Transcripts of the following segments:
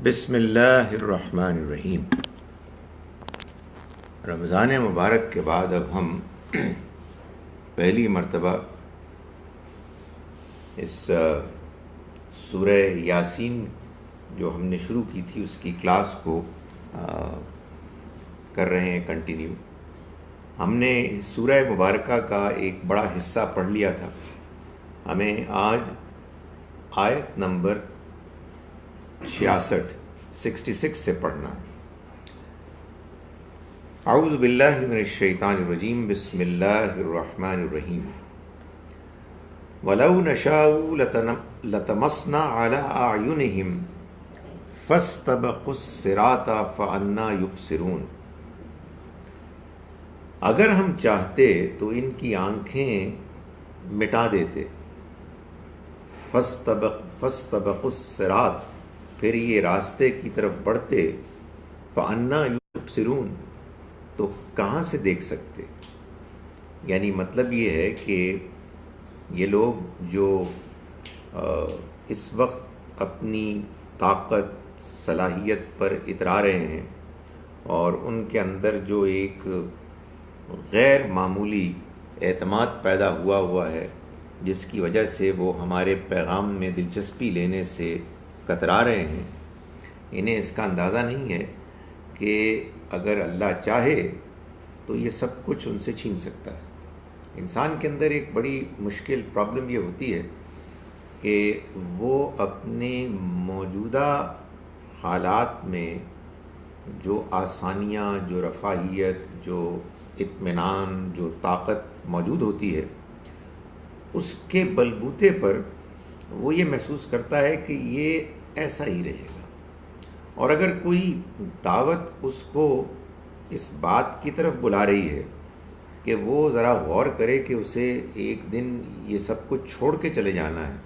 بسم اللہ الرحمن الرحیم۔ رمضان مبارک کے بعد اب ہم پہلی مرتبہ اس سورہ یاسین جو ہم نے شروع کی تھی اس کی کلاس کو کر رہے ہیں کنٹینیو۔ ہم نے سورہ مبارکہ کا ایک بڑا حصہ پڑھ لیا تھا، ہمیں آج آیت نمبر 66 سے پڑھنا۔ اعوذ باللہ من الشیطان الرجیم، بسم اللہ الرحمن الرحیم۔ وَلَوْ نَشَاءُ لَطَمَسْنَا عَلَىٰ أَعْيُنِهِمْ فَاسْتَبَقُوا الصِّرَاطَ فَأَنَّىٰ يُبْصِرُونَ۔ اگر ہم چاہتے تو ان کی آنکھیں مٹا دیتے۔ فَاسْتَبَقُوا الصِّرَاطَ، پھر یہ راستے کی طرف بڑھتے۔ فَأَنَّىٰ يُبْصِرُونَ، تو کہاں سے دیکھ سکتے؟ یعنی مطلب یہ ہے کہ یہ لوگ جو اس وقت اپنی طاقت صلاحیت پر اترا رہے ہیں اور ان کے اندر جو ایک غیر معمولی اعتماد پیدا ہوا ہے جس کی وجہ سے وہ ہمارے پیغام میں دلچسپی لینے سے کترا رہے ہیں، انہیں اس کا اندازہ نہیں ہے کہ اگر اللہ چاہے تو یہ سب کچھ ان سے چھین سکتا ہے۔ انسان کے اندر ایک بڑی مشکل پرابلم یہ ہوتی ہے کہ وہ اپنے موجودہ حالات میں جو آسانیاں، جو رفاہیت، جو اطمینان، جو طاقت موجود ہوتی ہے، اس کے بلبوتے پر وہ یہ محسوس کرتا ہے کہ یہ ایسا ہی رہے گا، اور اگر کوئی دعوت اس کو اس بات کی طرف بلا رہی ہے کہ وہ ذرا غور کرے کہ اسے ایک دن یہ سب کچھ چھوڑ کے چلے جانا ہے،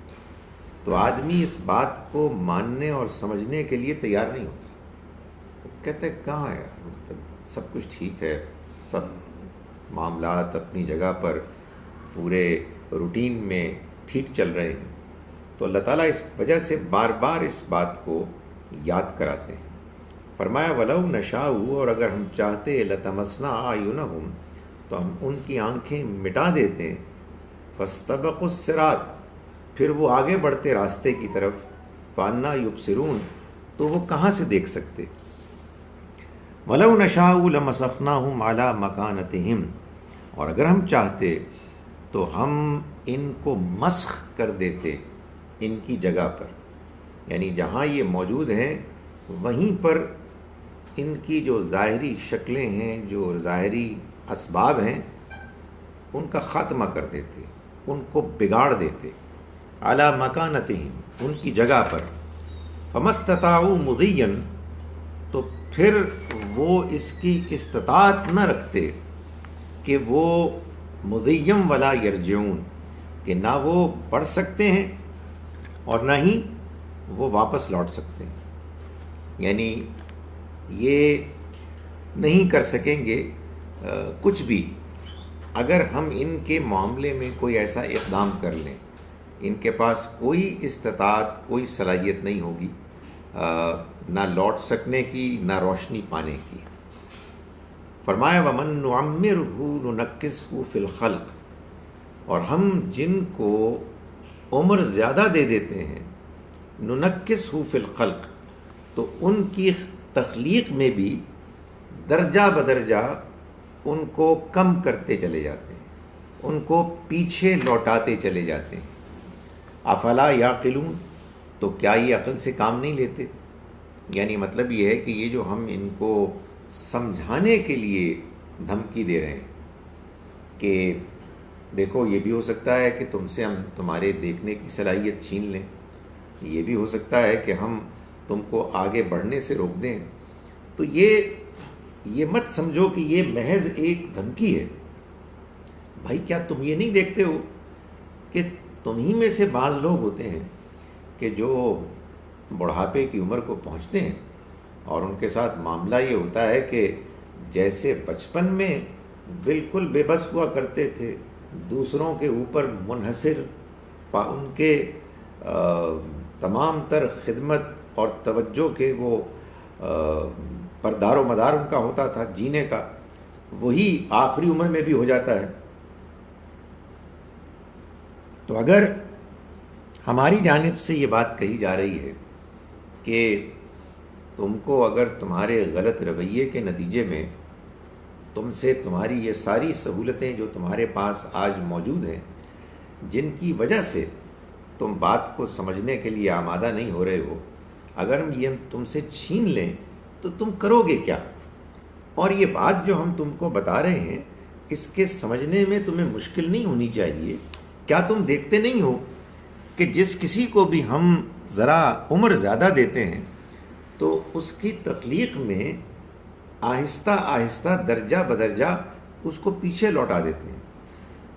تو آدمی اس بات کو ماننے اور سمجھنے کے لیے تیار نہیں ہوتا۔ وہ کہتے ہیں کہاں ہے، مطلب سب کچھ ٹھیک ہے، سب معاملات اپنی جگہ پر پورے روٹین میں ٹھیک چل رہے ہیں۔ تو اللہ تعالیٰ اس وجہ سے بار بار اس بات کو یاد کراتے ہیں۔ فرمایا وَلَوْ نَشَاءُ، اور اگر ہم چاہتے لَطَمَسْنَا أَعْيُنَهُمْ، تو ہم ان کی آنکھیں مٹا دیتے۔ فَاسْتَبَقُوا الصِّرَاطَ، پھر وہ آگے بڑھتے راستے کی طرف۔ فَأَنَّىٰ يُبْصِرُونَ، تو وہ کہاں سے دیکھ سکتے؟ وَلَوْ نَشَاءُ لَمَسَخْنَاهُمْ عَلَىٰ مَكَانَتِهِمْ، اور اگر ہم چاہتے تو ہم ان کو مسخ کر دیتے ان کی جگہ پر، یعنی جہاں یہ موجود ہیں وہیں پر ان کی جو ظاہری شکلیں ہیں، جو ظاہری اسباب ہیں، ان کا خاتمہ کر دیتے، ان کو بگاڑ دیتے۔ علی مکانتہم، ان کی جگہ پر۔ فما استطاعوا مضیا، تو پھر وہ اس کی استطاعت نہ رکھتے کہ وہ مضیم ولا یرجعون، کہ نہ وہ بڑھ سکتے ہیں اور نہ ہی وہ واپس لوٹ سکتے ہیں، یعنی یہ نہیں کر سکیں گے کچھ بھی اگر ہم ان کے معاملے میں کوئی ایسا اقدام کر لیں۔ ان کے پاس کوئی استطاعت، کوئی صلاحیت نہیں ہوگی نہ لوٹ سکنے کی، نہ روشنی پانے کی۔ فرمایا وَمَن نُعَمِّرْهُ نُنَكِّسْهُ فِي الْخَلْقِ، اور ہم جن کو عمر زیادہ دے دیتے ہیں، نُنَكِّسْهُ فِي الْخَلْقِ، تو ان کی تخلیق میں بھی درجہ بدرجہ ان کو کم کرتے چلے جاتے ہیں، ان کو پیچھے لوٹاتے چلے جاتے ہیں۔ افلا یعقلون، تو کیا یہ عقل سے کام نہیں لیتے؟ یعنی مطلب یہ ہے کہ یہ جو ہم ان کو سمجھانے کے لیے دھمکی دے رہے ہیں کہ دیکھو یہ بھی ہو سکتا ہے کہ تم سے ہم تمہارے دیکھنے کی صلاحیت چھین لیں، یہ بھی ہو سکتا ہے کہ ہم تم کو آگے بڑھنے سے روک دیں، تو یہ مت سمجھو کہ یہ محض ایک دھمکی ہے۔ بھائی کیا تم یہ نہیں دیکھتے ہو کہ تم ہی میں سے بعض لوگ ہوتے ہیں کہ جو بڑھاپے کی عمر کو پہنچتے ہیں اور ان کے ساتھ معاملہ یہ ہوتا ہے کہ جیسے بچپن میں بالکل بے بس ہوا کرتے تھے، دوسروں کے اوپر منحصر، ان کے تمام تر خدمت اور توجہ کے وہ پردار و مدار ان کا ہوتا تھا جینے کا، وہی آخری عمر میں بھی ہو جاتا ہے. تو اگر ہماری جانب سے یہ بات کہی جا رہی ہے کہ تم کو اگر تمہارے غلط رویے کے نتیجے میں تم سے تمہاری یہ ساری سہولتیں جو تمہارے پاس آج موجود ہیں، جن کی وجہ سے تم بات کو سمجھنے کے لیے آمادہ نہیں ہو رہے ہو، اگر ہم یہ تم سے چھین لیں تو تم کرو گے کیا؟ اور یہ بات جو ہم تم کو بتا رہے ہیں اس کے سمجھنے میں تمہیں مشکل نہیں ہونی چاہیے. کیا تم دیکھتے نہیں ہو کہ جس کسی کو بھی ہم ذرا عمر زیادہ دیتے ہیں تو اس کی تخلیق میں آہستہ آہستہ درجہ بدرجہ اس کو پیچھے لوٹا دیتے ہیں.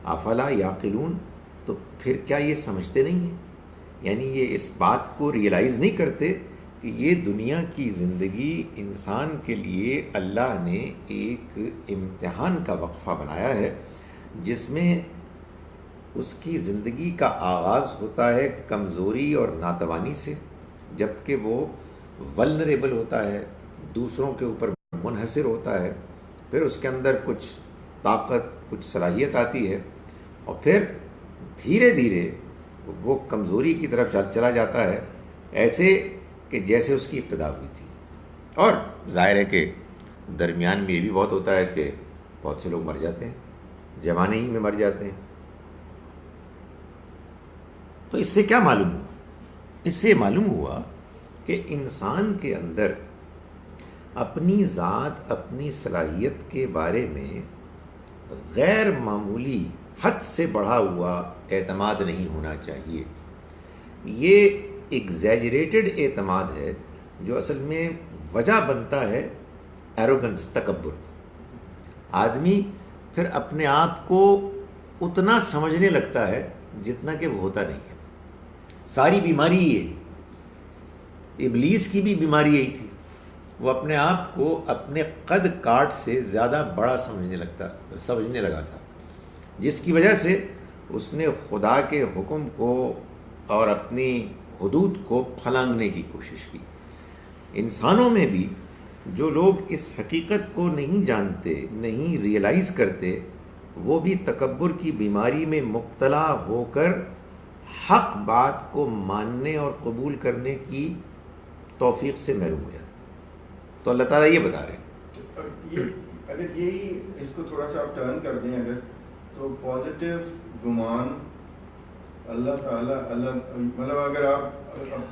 افلا یعقلون، تو پھر کیا یہ سمجھتے نہیں ہیں؟ یعنی یہ اس بات کو ریئلائز نہیں کرتے کہ یہ دنیا کی زندگی انسان کے لیے اللہ نے ایک امتحان کا وقفہ بنایا ہے، جس میں اس کی زندگی کا آغاز ہوتا ہے کمزوری اور ناتوانی سے، جبکہ وہ ولنریبل ہوتا ہے، دوسروں کے اوپر منحصر ہوتا ہے. پھر اس کے اندر کچھ طاقت، کچھ صلاحیت آتی ہے، اور پھر دھیرے دھیرے وہ کمزوری کی طرف چلا جاتا ہے، ایسے کہ جیسے اس کی ابتدا ہوئی تھی. اور ظاہر ہے کہ درمیان میں یہ بھی بہت ہوتا ہے کہ بہت سے لوگ مر جاتے ہیں، جوانی ہی میں مر جاتے ہیں. تو اس سے کیا معلوم ہوا؟ اس سے معلوم ہوا کہ انسان کے اندر اپنی ذات، اپنی صلاحیت کے بارے میں غیر معمولی حد سے بڑھا ہوا اعتماد نہیں ہونا چاہیے. یہ ایگزیجریٹڈ اعتماد ہے جو اصل میں وجہ بنتا ہے ایروگنس، تکبر. آدمی پھر اپنے آپ کو اتنا سمجھنے لگتا ہے جتنا کہ وہ ہوتا نہیں ہے. ساری بیماری یہ، ابلیس کی بھی بیماری یہی تھی، وہ اپنے آپ کو اپنے قد کاٹ سے زیادہ بڑا سمجھنے لگا تھا، جس کی وجہ سے اس نے خدا کے حکم کو اور اپنی حدود کو پھلانگنے کی کوشش کی. انسانوں میں بھی جو لوگ اس حقیقت کو نہیں جانتے، نہیں ریئلائز کرتے، وہ بھی تکبر کی بیماری میں مبتلا ہو کر حق بات کو ماننے اور قبول کرنے کی توفیق سے محروم ہو جاتے. تو اللہ تعالیٰ یہ بتا رہے ہیں. اگر یہی اس کو تھوڑا سا آپ ٹرن کر دیں اگر، تو پازیٹیو گمان اللہ تعالیٰ مطلب اگر آپ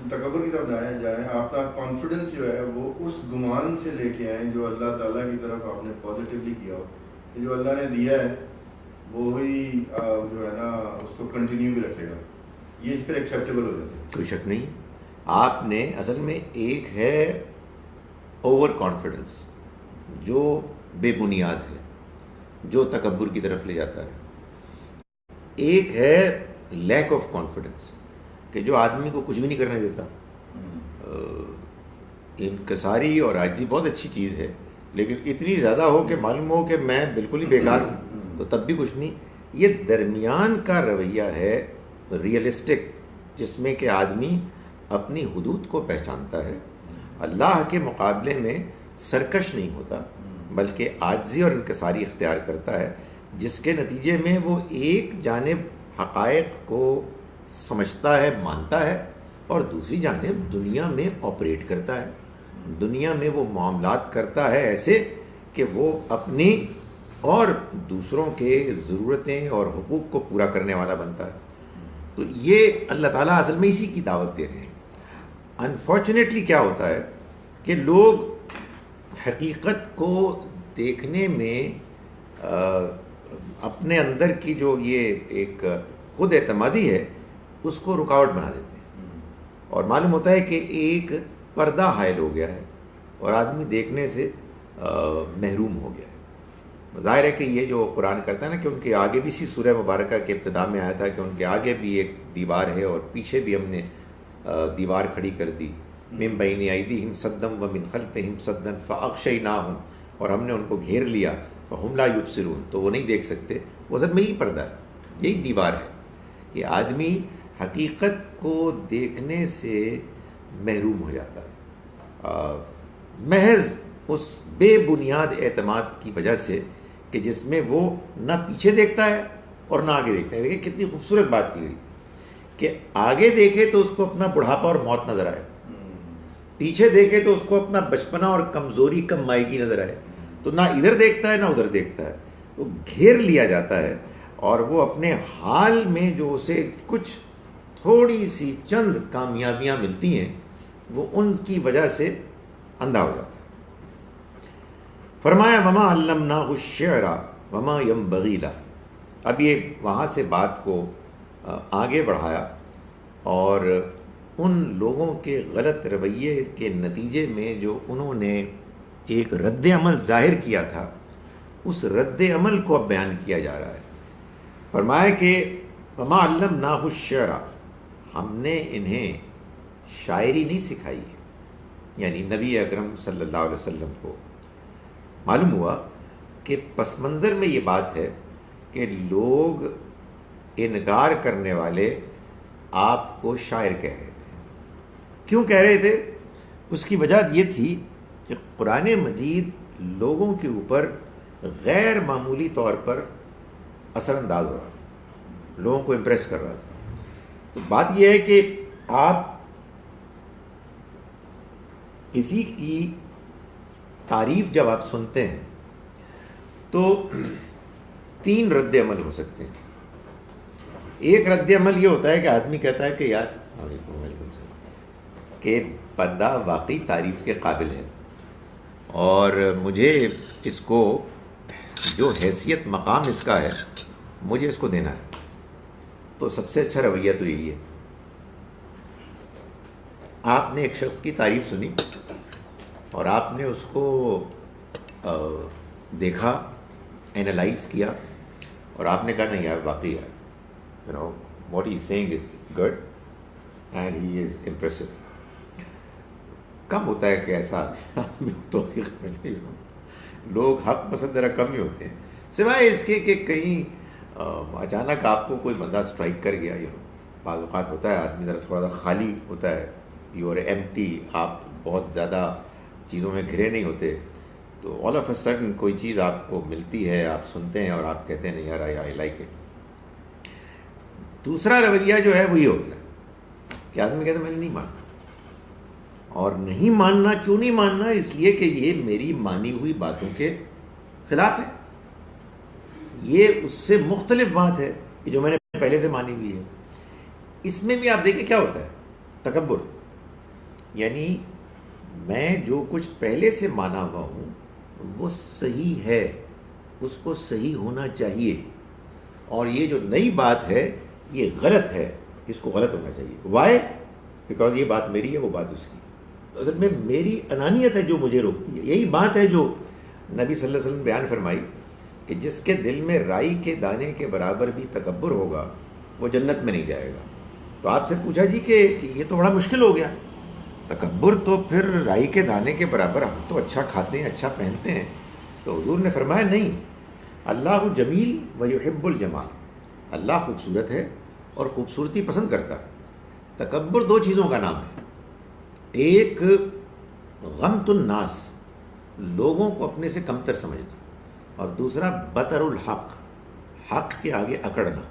تکبر کی طرف جائیں، آپ کا کانفیڈنس جو ہے وہ اس گمان سے لے کے آئیں جو اللہ تعالیٰ کی طرف آپ نے پازیٹیولی کیا ہو. جو اللہ نے دیا ہے وہی جو ہے نا اس کو کنٹینیو بھی رکھے گا، یہ پھر ایکسیپٹیبل ہو جاتا ہے. کوئی شک نہیں. آپ نے اصل میں ایک ہے اوور کانفیڈنس جو بے بنیاد ہے، جو تکبر کی طرف لے جاتا ہے. ایک ہے لیک آف کانفیڈنس کہ جو آدمی کو کچھ بھی نہیں کرنے دیتا. انکساری اور عاجزی بہت اچھی چیز ہے، لیکن اتنی زیادہ ہو کہ معلوم ہو کہ میں بالکل ہی بیکار ہوں تو تب بھی کچھ نہیں. یہ درمیان کا رویہ ہے ریئلسٹک، جس میں کہ آدمی اپنی حدود کو پہچانتا ہے، اللہ کے مقابلے میں سرکش نہیں ہوتا، بلکہ عاجزی اور انکساری اختیار کرتا ہے، جس کے نتیجے میں وہ ایک جانب حقائق کو سمجھتا ہے، مانتا ہے، اور دوسری جانب دنیا میں آپریٹ کرتا ہے. دنیا میں وہ معاملات کرتا ہے ایسے کہ وہ اپنی اور دوسروں کے ضرورتیں اور حقوق کو پورا کرنے والا بنتا ہے. تو یہ اللہ تعالیٰ اصل میں اسی کی دعوت دے رہے ہیں. انفارچونیٹلی کیا ہوتا ہے کہ لوگ حقیقت کو دیکھنے میں اپنے اندر کی جو یہ ایک خود اعتمادی ہے اس کو رکاوٹ بنا دیتے ہیں، اور معلوم ہوتا ہے کہ ایک پردہ حائل ہو گیا ہے اور آدمی دیکھنے سے محروم ہو گیا ہے. ظاہر ہے کہ یہ جو قرآن کرتا ہے نا کہ ان کے آگے بھی اسی سورہ مبارکہ کے ابتدا میں آیا تھا کہ ان کے آگے بھی ایک دیوار ہے اور پیچھے بھی ہم نے دیوار کھڑی کر دی. من بین ایدیہم صدا ومن خلفہم صدا فاغشیناہم، اور ہم نے ان کو گھیر لیا فہم لا یبصرون، تو وہ نہیں دیکھ سکتے. وہ اصل میں یہی پردہ ہے، یہی دیوار ہے. یہ آدمی حقیقت کو دیکھنے سے محروم ہو جاتا ہے، محض اس بے بنیاد اعتماد کی وجہ سے کہ جس میں وہ نہ پیچھے دیکھتا ہے اور نہ آگے دیکھتا ہے. دیکھیں کتنی خوبصورت بات کی گئی تھی کہ آگے دیکھے تو اس کو اپنا بڑھاپا اور موت نظر آئے، پیچھے دیکھے تو اس کو اپنا بچپنا اور کمزوری کم مائیگی نظر آئے. تو نہ ادھر دیکھتا ہے نہ ادھر دیکھتا ہے، وہ گھیر لیا جاتا ہے اور وہ اپنے حال میں جو اسے کچھ تھوڑی سی چند کامیابیاں ملتی ہیں وہ ان کی وجہ سے اندھا ہو جاتا ہے. فرمایا وما علمناہ الشعر وما ینبغی لہ. اب یہ وہاں سے بات کو آگے بڑھایا اور ان لوگوں کے غلط رویے کے نتیجے میں جو انہوں نے ایک رد عمل ظاہر کیا تھا اس رد عمل کو اب بیان کیا جا رہا ہے. فرمایا کہ وما علمناہ الشعر، ہم نے انہیں شاعری نہیں سکھائی ہے. یعنی نبی اکرم صلی اللہ علیہ وسلم کو معلوم ہوا کہ پس منظر میں یہ بات ہے کہ لوگ انکار کرنے والے آپ کو شاعر کہہ رہے تھے. کیوں کہہ رہے تھے؟ اس کی وجہ یہ تھی کہ قرآن مجید لوگوں کے اوپر غیر معمولی طور پر اثر انداز ہو رہا تھا، لوگوں کو امپریس کر رہا تھا. تو بات یہ ہے کہ آپ کسی کی تعریف جب آپ سنتے ہیں تو 3 رد عمل ہو سکتے ہیں. ایک رد عمل یہ ہوتا ہے کہ آدمی کہتا ہے کہ یار وعلیکم السلام، کہ بندہ واقعی تعریف کے قابل ہے اور مجھے اس کو جو حیثیت مقام اس کا ہے مجھے اس کو دینا ہے. تو سب سے اچھا رویہ تو یہی ہے. آپ نے ایک شخص کی تعریف سنی اور آپ نے اس کو دیکھا، اینالائز کیا اور آپ نے کہا نہیں یار واقعی یار you know what he seeing is good and he is impressive. کم ہوتا ہے کہ ایسا آدمی توفیق ملے. لوگ حق پسند ذرا کم ہی ہوتے ہیں، سوائے اس کے کہ کہیں اچانک آپ کو کوئی بندہ اسٹرائک کر گیا. بعض اوقات ہوتا ہے آدمی ذرا تھوڑا سا خالی ہوتا ہے، یو آر ایمٹی، آپ بہت زیادہ چیزوں میں گھرے نہیں ہوتے، تو آل آف اے سڈن کوئی چیز آپ کو ملتی ہے، آپ سنتے ہیں اور آپ کہتے ہیں نہیں یار آئی لائک اٹ. دوسرا رویہ جو ہے وہ یہ ہوتا ہے کہ آدمی کہتا ہے میں نے نہیں ماننا. اور نہیں ماننا کیوں نہیں ماننا؟ اس لیے کہ یہ میری مانی ہوئی باتوں کے خلاف ہے، یہ اس سے مختلف بات ہے کہ جو میں نے پہلے سے مانی ہوئی ہے. اس میں بھی آپ دیکھیں کیا ہوتا ہے، تکبر. یعنی میں جو کچھ پہلے سے مانا ہوا ہوں وہ صحیح ہے، اس کو صحیح ہونا چاہیے، اور یہ جو نئی بات ہے یہ غلط ہے، اس کو غلط ہونا چاہیے. وائی؟ بیکاز یہ بات میری ہے وہ بات اس کی. اصل میں میری انانیت ہے جو مجھے روکتی ہے. یہی بات ہے جو نبی صلی اللہ علیہ وسلم بیان فرمائی کہ جس کے دل میں رائی کے دانے کے برابر بھی تکبر ہوگا وہ جنت میں نہیں جائے گا. تو آپ سے پوچھا جی کہ یہ تو بڑا مشکل ہو گیا، تکبر تو پھر رائی کے دانے کے برابر، ہم تو اچھا کھاتے ہیں اچھا پہنتے ہیں. تو حضور نے فرمایا نہیں، اللہ جمیل و یحب الجمال، اللہ خوبصورت ہے اور خوبصورتی پسند کرتا ہے. تکبر 2 چیزوں کا نام ہے، ایک غمت الناس، لوگوں کو اپنے سے کمتر سمجھنا، اور دوسرا بطر الحق، حق کے آگے اکڑنا.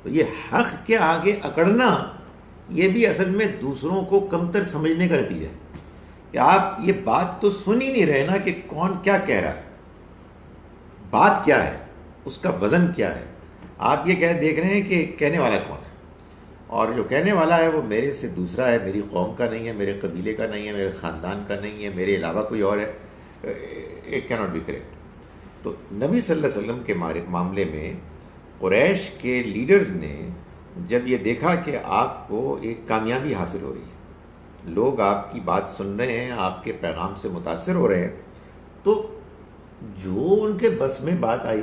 تو یہ حق کے آگے اکڑنا یہ بھی اصل میں دوسروں کو کمتر سمجھنے کا نتیجہ ہے کہ آپ یہ بات تو سن ہی نہیں رہے نا کہ کون کیا کہہ رہا ہے، بات کیا ہے، اس کا وزن کیا ہے. آپ یہ دیکھ رہے ہیں کہ کہنے والا کون ہے، اور جو کہنے والا ہے وہ میرے سے دوسرا ہے، میری قوم کا نہیں ہے، میرے قبیلے کا نہیں ہے، میرے خاندان کا نہیں ہے، میرے علاوہ کوئی اور ہے. اٹ کی ناٹ بی کریکٹ. تو نبی صلی اللہ علیہ وسلم کے معاملے میں قریش کے لیڈرز نے جب یہ دیکھا کہ آپ کو ایک کامیابی حاصل ہو رہی ہے، لوگ آپ کی بات سن رہے ہیں، آپ کے پیغام سے متاثر ہو رہے ہیں، تو جو ان کے بس میں بات آئی،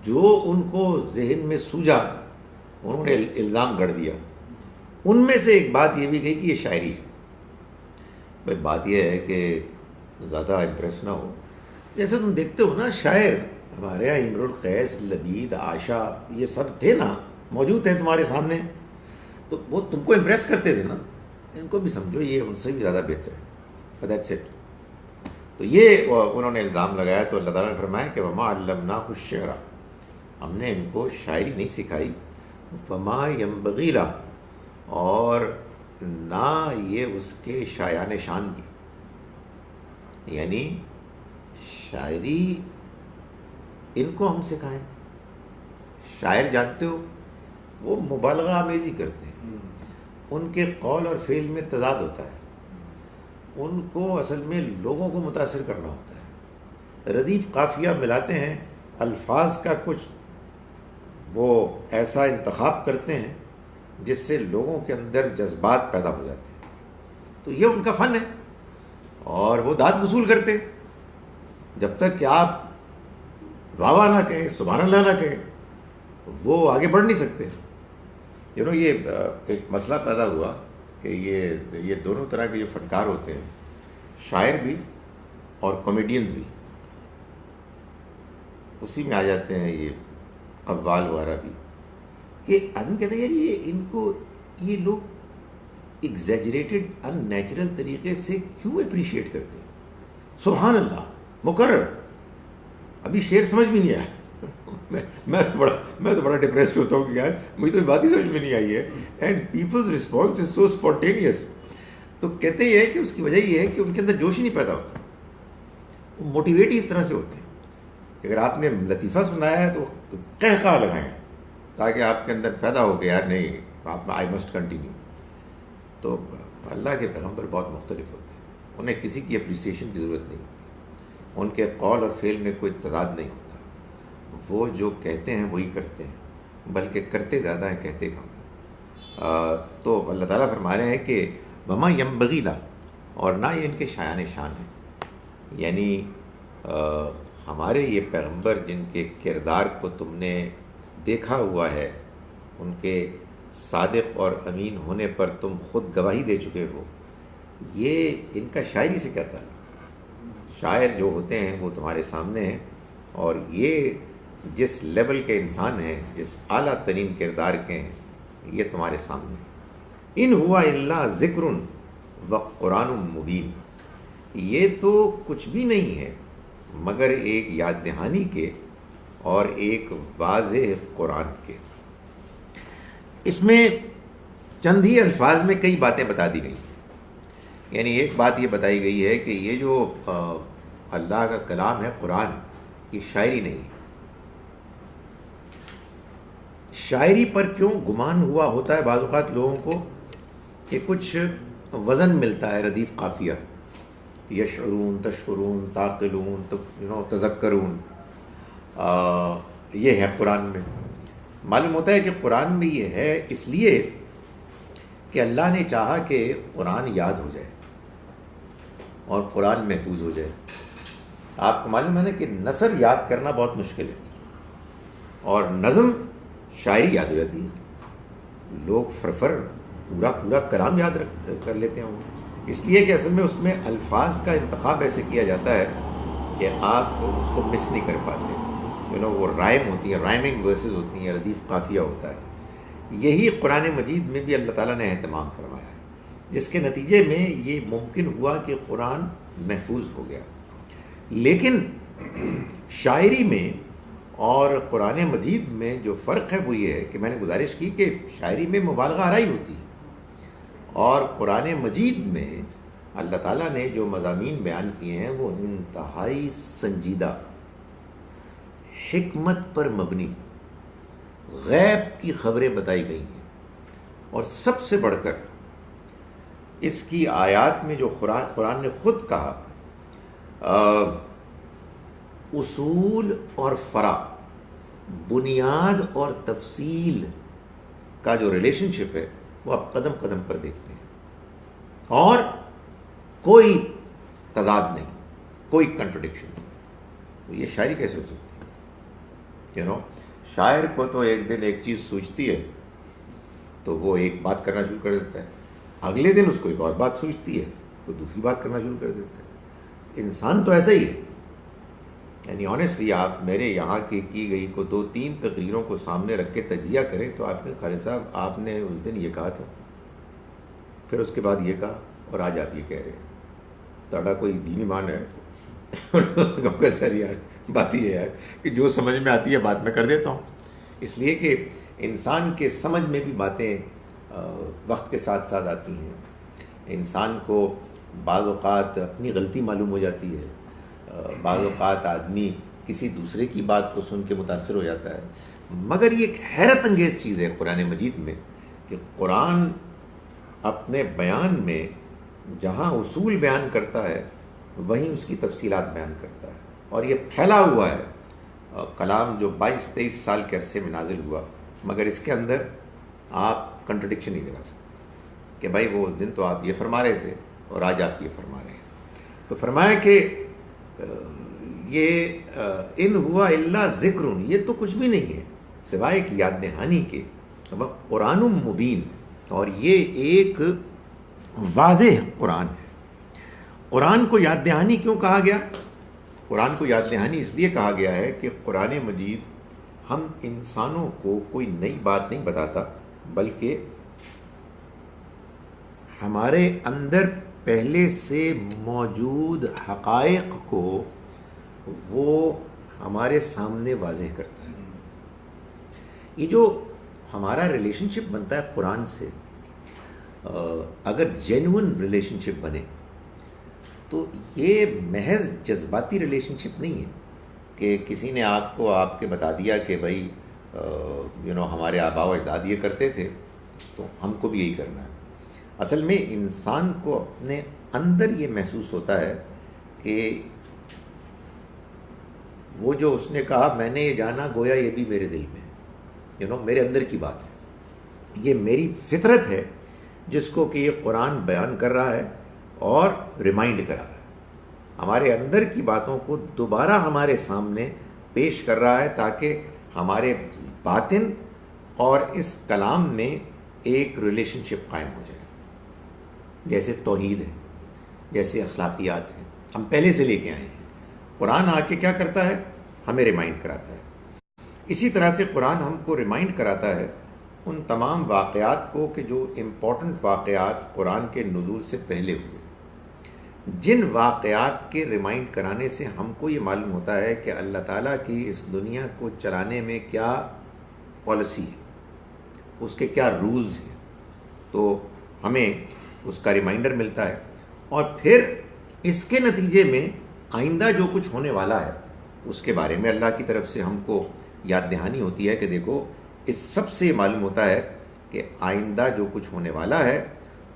جو ان کو ذہن میں سوجا، انہوں نے الزام گڑ دیا. ان میں سے ایک بات یہ بھی گئی کہ یہ شاعری ہے. بھائی بات یہ ہے کہ زیادہ امپریس نہ ہو. جیسے تم دیکھتے ہو نا شاعر ہمارے یہاں امرؤ القیس، لبید، عاشا، یہ سب تھے نا، موجود ہیں تمہارے سامنے، تو وہ تم کو امپریس کرتے تھے نا. ان کو بھی سمجھو یہ ان سے بھی زیادہ بہتر ہے. That's it. تو یہ انہوں نے الزام لگایا. تو اللہ تعالیٰ نے فرمایا کہ وما علمناہ الشعر، ہم نے ان کو شاعری نہیں سکھائی. وما ينبغی لہ، اور نہ یہ اس کے شایان شان بھی. یعنی شاعری ان کو ہم سکھائیں. شاعر جانتے ہو وہ مبالغہ آمیزی کرتے ہیں، ان کے قول اور فعل میں تضاد ہوتا ہے. ان کو اصل میں لوگوں کو متاثر کرنا ہوتا ہے. ردیف قافیہ ملاتے ہیں، الفاظ کا کچھ وہ ایسا انتخاب کرتے ہیں جس سے لوگوں کے اندر جذبات پیدا ہو جاتے ہیں. تو یہ ان کا فن ہے، اور وہ داد وصول کرتے. جب تک کہ آپ واہ واہ نہ کہیں، سبحان اللہ نہ کہیں، وہ آگے بڑھ نہیں سکتے. یہ ایک مسئلہ پیدا ہوا کہ یہ دونوں طرح کے یہ فنکار ہوتے ہیں، شاعر بھی اور کامیڈینز بھی. اسی میں آ جاتے ہیں یہ قوال وغیرہ بھی، کہ آدمی کہتے ہیں یار یہ لوگ ایگزیجریٹڈ ان نیچرل طریقے سے کیوں اپریشیٹ کرتے ہیں. سبحان اللہ مقرر. ابھی شعر سمجھ بھی نہیں آیا. میں تو بڑا ڈپریسڈ ہوتا ہوں کہ یار مجھے تو بات ہی سمجھ میں نہیں آئی ہے. And people's response is so spontaneous. تو کہتے یہ ہے کہ اس کی وجہ یہ ہے کہ ان کے اندر جوش ہی نہیں پیدا ہوتا. وہ موٹیویٹ ہی اس طرح سے ہوتے ہیں کہ اگر آپ نے لطیفہ سنایا ہے تو قہقہ لگائیں تاکہ آپ کے اندر پیدا ہو کہ یار نہیں آپ آئی مسٹ کنٹینیو. تو اللہ کے پیغمبر بہت مختلف ہوتے ہیں. انہیں کسی کی اپریسیشن کی ضرورت نہیں ہوتی. ان کے قول اور فعل میں کوئی تضاد نہیں ہوتا. وہ جو کہتے ہیں وہی کرتے ہیں، بلکہ کرتے زیادہ ہیں کہتے کم ہیں. تو اللہ تعالیٰ فرما رہے ہیں کہ وما ينبغی لہ، اور نہ یہ ان کے شایان شان ہیں. یعنی ہمارے یہ پیغمبر جن کے کردار کو تم نے دیکھا ہوا ہے، ان کے صادق اور امین ہونے پر تم خود گواہی دے چکے ہو، یہ ان کا شاعری سے کیا تعلق؟ شاعر جو ہوتے ہیں وہ تمہارے سامنے ہیں، اور یہ جس لیول کے انسان ہیں، جس اعلیٰ ترین کردار کے ہیں، یہ تمہارے سامنے ہیں. ان ہوا الا ذکر و قرآن مبین. یہ تو کچھ بھی نہیں ہے مگر ایک یاد دہانی کے اور ایک واضح قرآن کے. اس میں چند ہی الفاظ میں کئی باتیں بتا دی گئی. یعنی ایک بات یہ بتائی گئی ہے کہ یہ جو اللہ کا کلام ہے قرآن، یہ شاعری نہیں ہے. شاعری پر کیوں گمان ہوا ہوتا ہے بعض اوقات لوگوں کو کہ کچھ وزن ملتا ہے، ردیف قافیہ، یشعرون، تشعرون، تعقلون، تذکرون، یہ ہے قرآن میں. معلوم ہوتا ہے کہ قرآن میں یہ ہے اس لیے کہ اللہ نے چاہا کہ قرآن یاد ہو جائے اور قرآن محفوظ ہو جائے. آپ کو معلوم ہے نا کہ نثر یاد کرنا بہت مشکل ہے، اور نظم شاعری یاد ہو جاتی ہے. لوگ فرفر پورا کلام یاد کر لیتے ہیں، اس لیے کہ اصل میں اس میں الفاظ کا انتخاب ایسے کیا جاتا ہے کہ آپ اس کو مس نہیں کر پاتے. وہ رائم ہوتی ہیں، رائمنگ ورسز ہوتی ہیں، ردیف قافیہ ہوتا ہے. یہی قرآن مجید میں بھی اللہ تعالیٰ نے اہتمام فرمایا ہے، جس کے نتیجے میں یہ ممکن ہوا کہ قرآن محفوظ ہو گیا. لیکن شاعری میں اور قرآن مجید میں جو فرق ہے وہ یہ ہے کہ میں نے گزارش کی کہ شاعری میں مبالغہ آرائی ہوتی ہے، اور قرآن مجید میں اللہ تعالیٰ نے جو مضامین بیان کیے ہیں وہ انتہائی سنجیدہ، حکمت پر مبنی، غیب کی خبریں بتائی گئی ہیں. اور سب سے بڑھ کر اس کی آیات میں جو قرآن نے خود کہا اصول اور فرع، بنیاد اور تفصیل کا جو ریلیشن شپ ہے وہ آپ قدم قدم پر دیکھتے ہیں، اور کوئی تضاد نہیں، کوئی کنٹرڈکشن نہیں. تو یہ شاعری کیسے ہو سکتی ہے؟ شاعر کو تو ایک دن ایک چیز سوچتی ہے تو وہ ایک بات کرنا شروع کر دیتا ہے، اگلے دن اس کو ایک اور بات سوچتی ہے تو دوسری بات کرنا شروع کر دیتا ہے. انسان تو ایسا ہی ہے. یعنی آنیسٹلی آپ میرے یہاں کی گئی کو 2-3 تقریروں کو سامنے رکھ کے تجزیہ کریں تو آپ کے خالد صاحب آپ نے اس دن یہ کہا تھا، پھر اس کے بعد یہ کہا اور آج آپ یہ کہہ رہے ہیں تاڑا کوئی دین ایمان ہے؟ کہ سر یار بات یہ ہے کہ جو سمجھ میں آتی ہے بات میں کر دیتا ہوں، اس لیے کہ انسان کے سمجھ میں بھی باتیں وقت کے ساتھ ساتھ آتی ہیں. انسان کو بعض اوقات اپنی غلطی معلوم ہو جاتی ہے، بعض اوقات آدمی کسی دوسرے کی بات کو سن کے متاثر ہو جاتا ہے. مگر یہ ایک حیرت انگیز چیز ہے قرآن مجید میں کہ قرآن اپنے بیان میں جہاں اصول بیان کرتا ہے وہیں اس کی تفصیلات بیان کرتا ہے. اور یہ پھیلا ہوا ہے کلام جو 22-23 سال کے عرصے میں نازل ہوا، مگر اس کے اندر آپ کنٹرڈکشن نہیں دکھا سکتے کہ بھائی وہ دن تو آپ یہ فرما رہے تھے اور آج آپ یہ فرما رہے ہیں. تو فرمایا کہ یہ ان ہوا الا ذکر، یہ تو کچھ بھی نہیں ہے سوائے ایک یاد دہانی کے. وہ قرآن مبین، اور یہ ایک واضح قرآن ہے. قرآن کو یاد دہانی کیوں کہا گیا؟ قرآن کو یاد دہانی اس لیے کہا گیا ہے کہ قرآن مجید ہم انسانوں کو کوئی نئی بات نہیں بتاتا، بلکہ ہمارے اندر پہلے سے موجود حقائق کو وہ ہمارے سامنے واضح کرتا ہے. یہ جو ہمارا ریلیشن شپ بنتا ہے قرآن سے، اگر جینون ریلیشن شپ بنے تو یہ محض جذباتی ریلیشن شپ نہیں ہے کہ کسی نے آپ کو آپ کے بتا دیا کہ بھائی ہمارے آبا و اجداد یہ کرتے تھے تو ہم کو بھی یہی کرنا ہے. اصل میں انسان کو اپنے اندر یہ محسوس ہوتا ہے کہ وہ جو اس نے کہا میں نے یہ جانا گویا یہ بھی میرے دل میں میرے اندر کی بات ہے، یہ میری فطرت ہے جس کو کہ یہ قرآن بیان کر رہا ہے اور ریمائنڈ کرا رہا ہے، ہمارے اندر کی باتوں کو دوبارہ ہمارے سامنے پیش کر رہا ہے تاکہ ہمارے باطن اور اس کلام میں ایک ریلیشن شپ قائم ہو جائے. جیسے توحید ہے، جیسے اخلاقیات ہیں، ہم پہلے سے لے کے آئے ہیں. قرآن آ کے کیا کرتا ہے؟ ہمیں ریمائنڈ کراتا ہے. اسی طرح سے قرآن ہم کو ریمائنڈ کراتا ہے ان تمام واقعات کو کہ جو امپورٹنٹ واقعات قرآن کے نزول سے پہلے ہوئے، جن واقعات کے ریمائنڈ کرانے سے ہم کو یہ معلوم ہوتا ہے کہ اللہ تعالیٰ کی اس دنیا کو چلانے میں کیا پالیسی ہے، اس کے کیا رولز ہیں. تو ہمیں اس کا ریمائنڈر ملتا ہے اور پھر اس کے نتیجے میں آئندہ جو کچھ ہونے والا ہے اس کے بارے میں اللہ کی طرف سے ہم کو یاد دہانی ہوتی ہے کہ دیکھو اس سب سے یہ معلوم ہوتا ہے کہ آئندہ جو کچھ ہونے والا ہے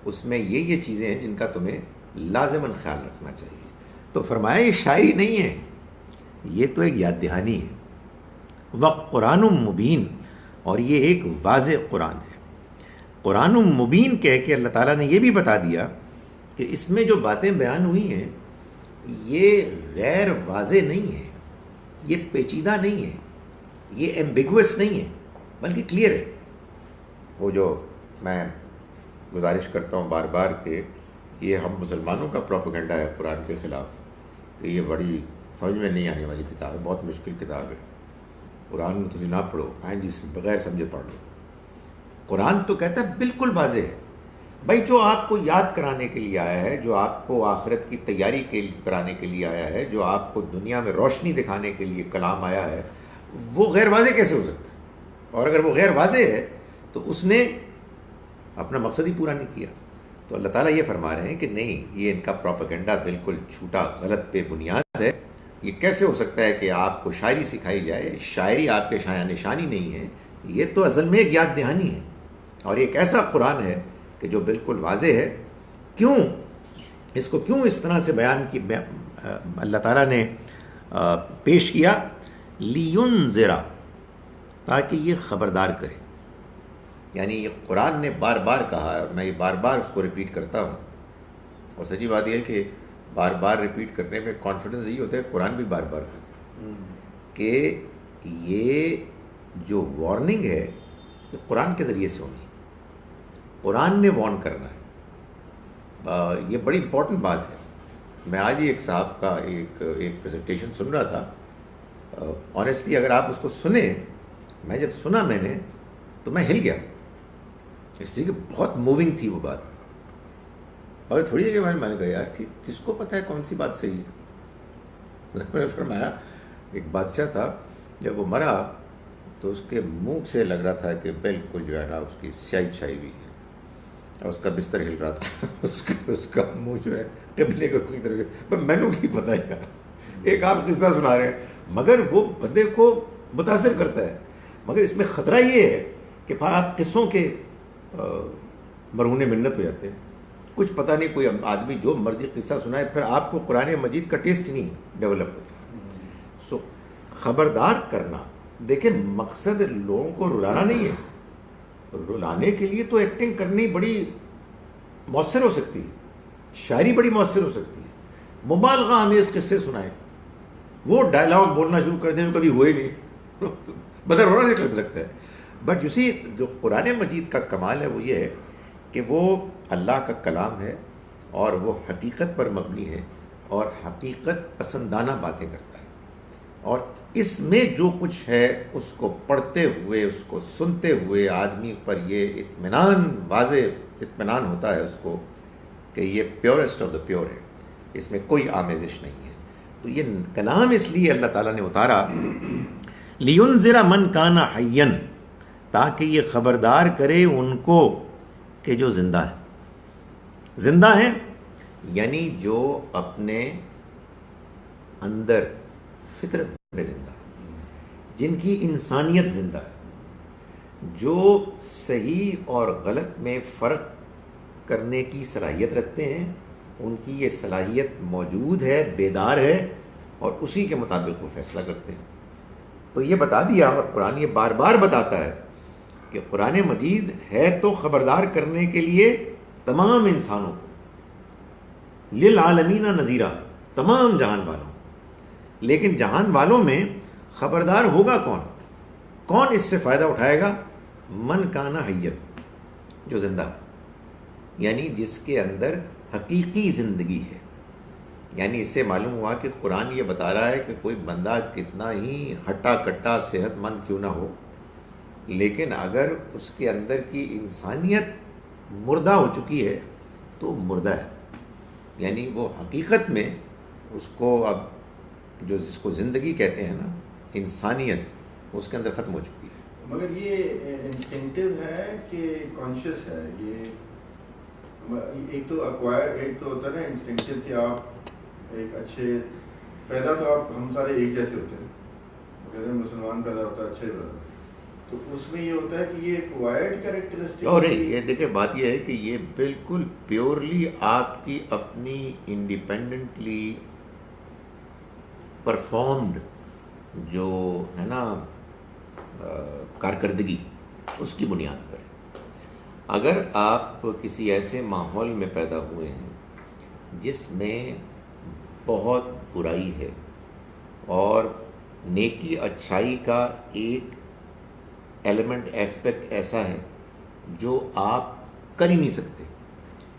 اس میں یہ چیزیں ہیں جن کا تمہیں لازماً خیال رکھنا چاہیے. تو فرمایا یہ شاعری نہیں ہے، یہ تو ایک یاد دہانی ہے. قرآن مبین، اور یہ ایک واضح قرآن ہے. قرآن مبین کہہ کے اللہ تعالیٰ نے یہ بھی بتا دیا کہ اس میں جو باتیں بیان ہوئی ہیں یہ غیر واضح نہیں ہے، یہ پیچیدہ نہیں ہے، یہ ایمبیگوس نہیں ہے، بلکہ کلیئر ہے. وہ جو میں گزارش کرتا ہوں بار بار کہ یہ ہم مسلمانوں کا پروپیگنڈا ہے قرآن کے خلاف کہ یہ بڑی سمجھ میں نہیں آنے والی کتاب ہے، بہت مشکل کتاب ہے، قرآن میں تجھے نہ پڑھو، جس بغیر سمجھے پڑھ لو. قرآن تو کہتا ہے بالکل واضح ہے بھائی، جو آپ کو یاد کرانے کے لیے آیا ہے، جو آپ کو آخرت کی تیاری کرانے کے لیے آیا ہے، جو آپ کو دنیا میں روشنی دکھانے کے لیے کلام آیا ہے، وہ غیر واضح کیسے ہو سکتا ہے؟ اور اگر وہ غیر واضح ہے تو اس نے اپنا مقصد ہی پورا نہیں کیا. تو اللہ تعالیٰ یہ فرما رہے ہیں کہ نہیں، یہ ان کا پروپیگنڈا بالکل جھوٹا، غلط پہ بنیاد ہے. یہ کیسے ہو سکتا ہے کہ آپ کو شاعری سکھائی جائے؟ شاعری آپ کے شایان نشانی نہیں ہے، یہ تو اصل میں ایک یاد دہانی ہے. اور ایک ایسا قرآن ہے کہ جو بالکل واضح ہے. کیوں اس کو کیوں اس طرح سے بیان کی اللہ تعالیٰ نے پیش کیا؟ لِيُنذِرَ، تاکہ یہ خبردار کرے. یعنی یہ قرآن نے بار بار کہا ہے اور میں یہ بار بار اس کو ریپیٹ کرتا ہوں. اور سچی بات یہ ہے کہ بار بار ریپیٹ کرنے میں کانفیڈنس یہی ہوتا ہے، قرآن بھی بار بار کہتا ہے کہ یہ جو وارننگ ہے یہ قرآن کے ذریعے سے ہونی، قرآن نے وارن کرنا ہے. یہ بڑی امپورٹنٹ بات ہے. میں آج ہی ایک صاحب کا ایک پریزنٹیشن سن رہا تھا. آنیسٹلی اگر آپ اس کو سنیں، میں جب سنا میں نے تو میں ہل گیا، اس لیے کہ بہت موونگ تھی وہ بات. اور تھوڑی دیر کے بعد میں نے کہا یار کہ کس کو پتہ ہے کون سی بات صحیح ہے. میں نے فرمایا ایک بادشاہ تھا، جب وہ مرا تو اس کے منہ سے لگ رہا تھا کہ بالکل جو ہے نا اس کی سیاہی چھائی ہوئی ہے، اور اس کا بستر ہل رہا تھا. اس کا منہ جو ہے قبلے کو کی طرف. میں نے کی پتہ ہے، ایک آپ قصہ سنا رہے ہیں مگر وہ بندے کو متاثر کرتا ہے. مگر اس میں خطرہ یہ ہے کہ پھر آپ قصوں کے مرہون منت ہو جاتے ہیں. کچھ پتہ نہیں، کوئی آدمی جو مرضی قصہ سنائے، پھر آپ کو قرآن مجید کا ٹیسٹ نہیں ڈیولپ ہوتا. سو خبردار کرنا، دیکھیں مقصد لوگوں کو رلانا نہیں ہے. رلانے کے لیے تو ایکٹنگ کرنی بڑی مؤثر ہو سکتی ہے، شاعری بڑی مؤثر ہو سکتی ہے. مبالغہ آمیز قصے سنائیں، وہ ڈائلاگ بولنا شروع کر دیں کبھی ہوئے نہیں بدر ہونا نہیں لگتا ہے. بٹ یو سی جو قرآن مجید کا کمال ہے وہ یہ ہے کہ وہ اللہ کا کلام ہے اور وہ حقیقت پر مبنی ہے اور حقیقت پسندانہ باتیں کرتا ہے. اور اس میں جو کچھ ہے اس کو پڑھتے ہوئے، اس کو سنتے ہوئے آدمی پر یہ اطمینان، واضح اطمینان ہوتا ہے اس کو کہ یہ پیورسٹ آف دا پیور ہے، اس میں کوئی آمیزش نہیں ہے. تو یہ کلام اس لیے اللہ تعالیٰ نے اتارا لِيُنذِرَ مَنْ كَانَ حَيًّا، تاکہ یہ خبردار کرے ان کو کہ جو زندہ ہے. زندہ ہیں یعنی جو اپنے اندر فطرت میں زندہ ہے، جن کی انسانیت زندہ ہے، جو صحیح اور غلط میں فرق کرنے کی صلاحیت رکھتے ہیں، ان کی یہ صلاحیت موجود ہے، بیدار ہے، اور اسی کے مطابق وہ فیصلہ کرتے ہیں. تو یہ بتا دیا، اور قرآن یہ بار بار بتاتا ہے کہ قرآن مجید ہے تو خبردار کرنے کے لیے تمام انسانوں کو، للعالمین نذیرا، تمام جہان والوں. لیکن جہان والوں میں خبردار ہوگا کون؟ کون اس سے فائدہ اٹھائے گا؟ من کانا حیا، جو زندہ، یعنی جس کے اندر حقیقی زندگی ہے. یعنی اس سے معلوم ہوا کہ قرآن یہ بتا رہا ہے کہ کوئی بندہ کتنا ہی ہٹا کٹا صحت مند کیوں نہ ہو، لیکن اگر اس کے اندر کی انسانیت مردہ ہو چکی ہے تو مردہ ہے. یعنی وہ حقیقت میں اس کو اب جو جس کو زندگی کہتے ہیں نا، انسانیت اس کے اندر ختم ہو چکی ہے. مگر یہ انسٹنکٹیو ہے کہ کانشیس ہے؟ یہ ایک تو ایکوائر، ایک تو ہوتا ہے نا انسٹنکٹیو کہ آپ ایک اچھے پیدا تو آپ ہم سارے ایک جیسے ہوتے ہیں، کہتے ہیں مسلمان پیدا ہوتا ہے اچھے پیدا، تو اس میں یہ ہوتا ہے کہ یہ ایکوائرڈ کیریکٹرسٹک. اور نہیں، یہ دیکھیں بات یہ ہے کہ یہ بالکل پیورلی آپ کی اپنی انڈیپینڈنٹلی پرفارمڈ جو ہے نا کارکردگی، اس کی بنیاد پر ہے. اگر آپ کسی ایسے ماحول میں پیدا ہوئے ہیں جس میں بہت برائی ہے اور نیکی اچھائی کا ایک ایلیمنٹ ایسپیکٹ ایسا ہے جو آپ کر ہی نہیں سکتے،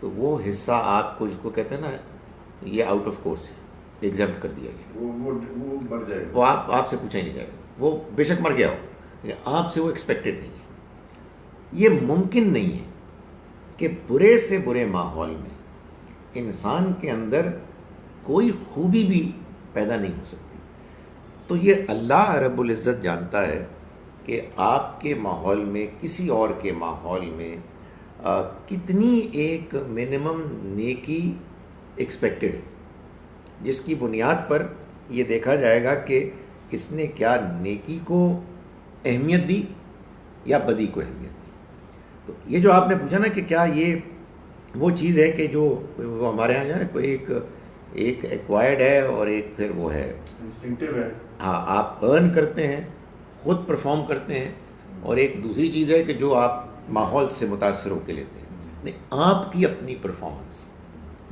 تو وہ حصہ آپ کو، جس کو کہتے ہیں نا یہ آؤٹ آف کورس ہے، ایگزامپٹ کر دیا گیا، وہ مر جائے گا، وہ آپ سے پوچھا ہی نہیں جائے گا. وہ بے شک مر گیا ہو لیکن آپ سے وہ ایکسپیکٹڈ نہیں ہے. یہ ممکن نہیں ہے کہ برے سے برے ماحول میں انسان کے اندر کوئی خوبی بھی پیدا نہیں ہو سکتی. تو یہ اللہ رب العزت جانتا ہے کہ آپ کے ماحول میں، کسی اور کے ماحول میں کتنی ایک منیمم نیکی ایکسپیکٹڈ ہے، جس کی بنیاد پر یہ دیکھا جائے گا کہ اس نے کیا نیکی کو اہمیت دی یا بدی کو اہمیت دی. تو یہ جو آپ نے پوچھا نا کہ کیا یہ وہ چیز ہے کہ جو وہ ہمارے یہاں جو ہے نا کوئی ایک ایکوائرڈ ہے اور ایک پھر وہ ہے انسٹنکٹیو ہے. ہاں، آپ ارن کرتے ہیں، خود پرفارم کرتے ہیں، اور ایک دوسری چیز ہے کہ جو آپ ماحول سے متاثر ہو کے لیتے ہیں. نہیں، آپ کی اپنی پرفارمنس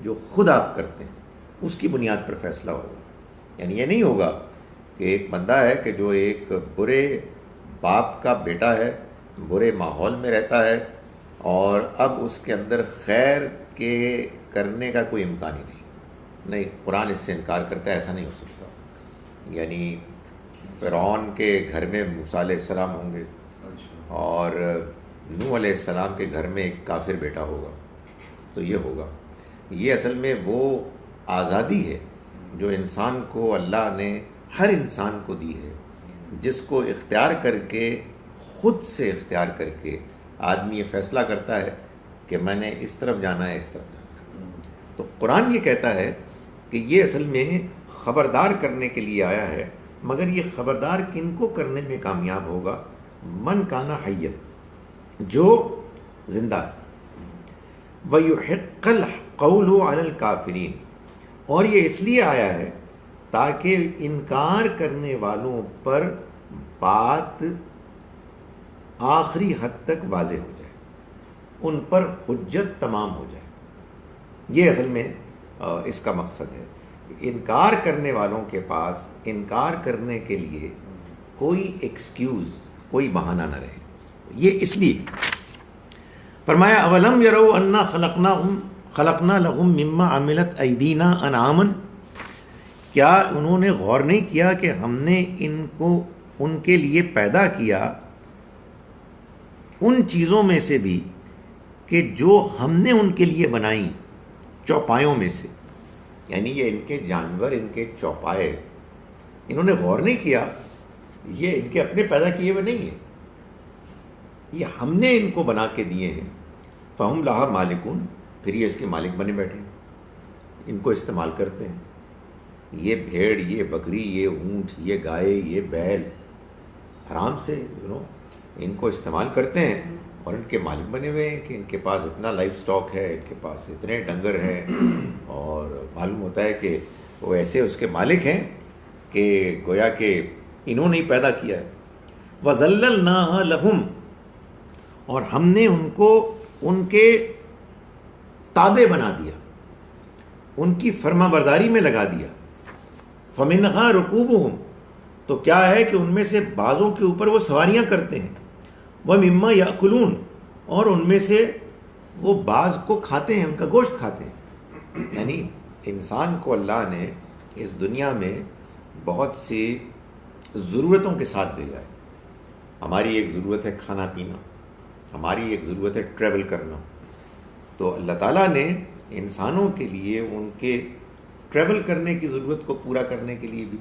جو خود آپ کرتے ہیں اس کی بنیاد پر فیصلہ ہوگا. یعنی یہ نہیں ہوگا کہ ایک بندہ ہے کہ جو ایک برے باپ کا بیٹا ہے، برے ماحول میں رہتا ہے، اور اب اس کے اندر خیر کے کرنے کا کوئی امکان ہی نہیں. قرآن اس سے انکار کرتا ہے، ایسا نہیں ہو سکتا. یعنی فرعون کے گھر میں موسیٰ علیہ السلام ہوں گے اور نوح علیہ السلام کے گھر میں ایک کافر بیٹا ہوگا، تو یہ ہوگا. یہ اصل میں وہ آزادی ہے جو انسان کو اللہ نے ہر انسان کو دی ہے، جس کو اختیار کر کے، خود سے اختیار کر کے آدمی یہ فیصلہ کرتا ہے کہ میں نے اس طرف جانا ہے، اس طرف جانا ہے۔ تو قرآن یہ کہتا ہے کہ یہ اصل میں خبردار کرنے کے لیے آیا ہے، مگر یہ خبردار کن کو کرنے میں کامیاب ہوگا؟ من کانا حیا، جو زندہ ہے، وَيُحِقَّ الْقَوْلُ عَلَى الْكَافِرِينَ، اور یہ اس لیے آیا ہے تاکہ انکار کرنے والوں پر بات آخری حد تک واضح ہو جائے، ان پر حجت تمام ہو جائے۔ یہ اصل میں اس کا مقصد ہے، انکار کرنے والوں کے پاس انکار کرنے کے لیے کوئی ایکسکیوز، کوئی بہانہ نہ رہے۔ یہ اس لیے فرمایا اولم یروا انا خلقنا لهم مما عملت ایدینا انعاما، کیا انہوں نے غور نہیں کیا کہ ہم نے ان کو ان کے لیے پیدا کیا ان چیزوں میں سے بھی کہ جو ہم نے ان کے لیے بنائیں، چوپایوں میں سے، یعنی یہ ان کے جانور، ان کے چوپائے، انہوں نے غور نہیں کیا، یہ ان کے اپنے پیدا کیے ہوئے نہیں ہیں، یہ ہم نے ان کو بنا کے دیے ہیں۔ فہم لہا مالکون، پھر یہ اس کے مالک بنے بیٹھے ہیں، ان کو استعمال کرتے ہیں۔ یہ بھیڑ، یہ بکری، یہ اونٹ، یہ گائے، یہ بیل، آرام سے ان کو استعمال کرتے ہیں، اور ان کے مالک بنے ہوئے ہیں کہ ان کے پاس اتنا لائف سٹاک ہے، ان کے پاس اتنے ڈنگر ہیں، اور معلوم ہوتا ہے کہ وہ ایسے اس کے مالک ہیں کہ گویا کہ انہوں نے ہی پیدا کیا ہے۔ وَذَلَّلْنَاهَا لَهُمْ، اور ہم نے ان کو ان کے تابع بنا دیا، ان کی فرما برداری میں لگا دیا۔ فَمِنْهَا رُكُوبُهُمْ، تو کیا ہے کہ ان میں سے بعضوں کے اوپر وہ سواریاں کرتے ہیں، وَمِمَّا يَأْكُلُونَ، اور ان میں سے وہ بعض کو کھاتے ہیں، ان کا گوشت کھاتے ہیں۔ یعنی انسان کو اللہ نے اس دنیا میں بہت سی ضرورتوں کے ساتھ بھیجا ہے۔ ہماری ایک ضرورت ہے کھانا پینا، ہماری ایک ضرورت ہے ٹریول کرنا، تو اللہ تعالیٰ نے انسانوں کے لیے ان کے ٹریول کرنے کی ضرورت کو پورا کرنے کے لیے بھی،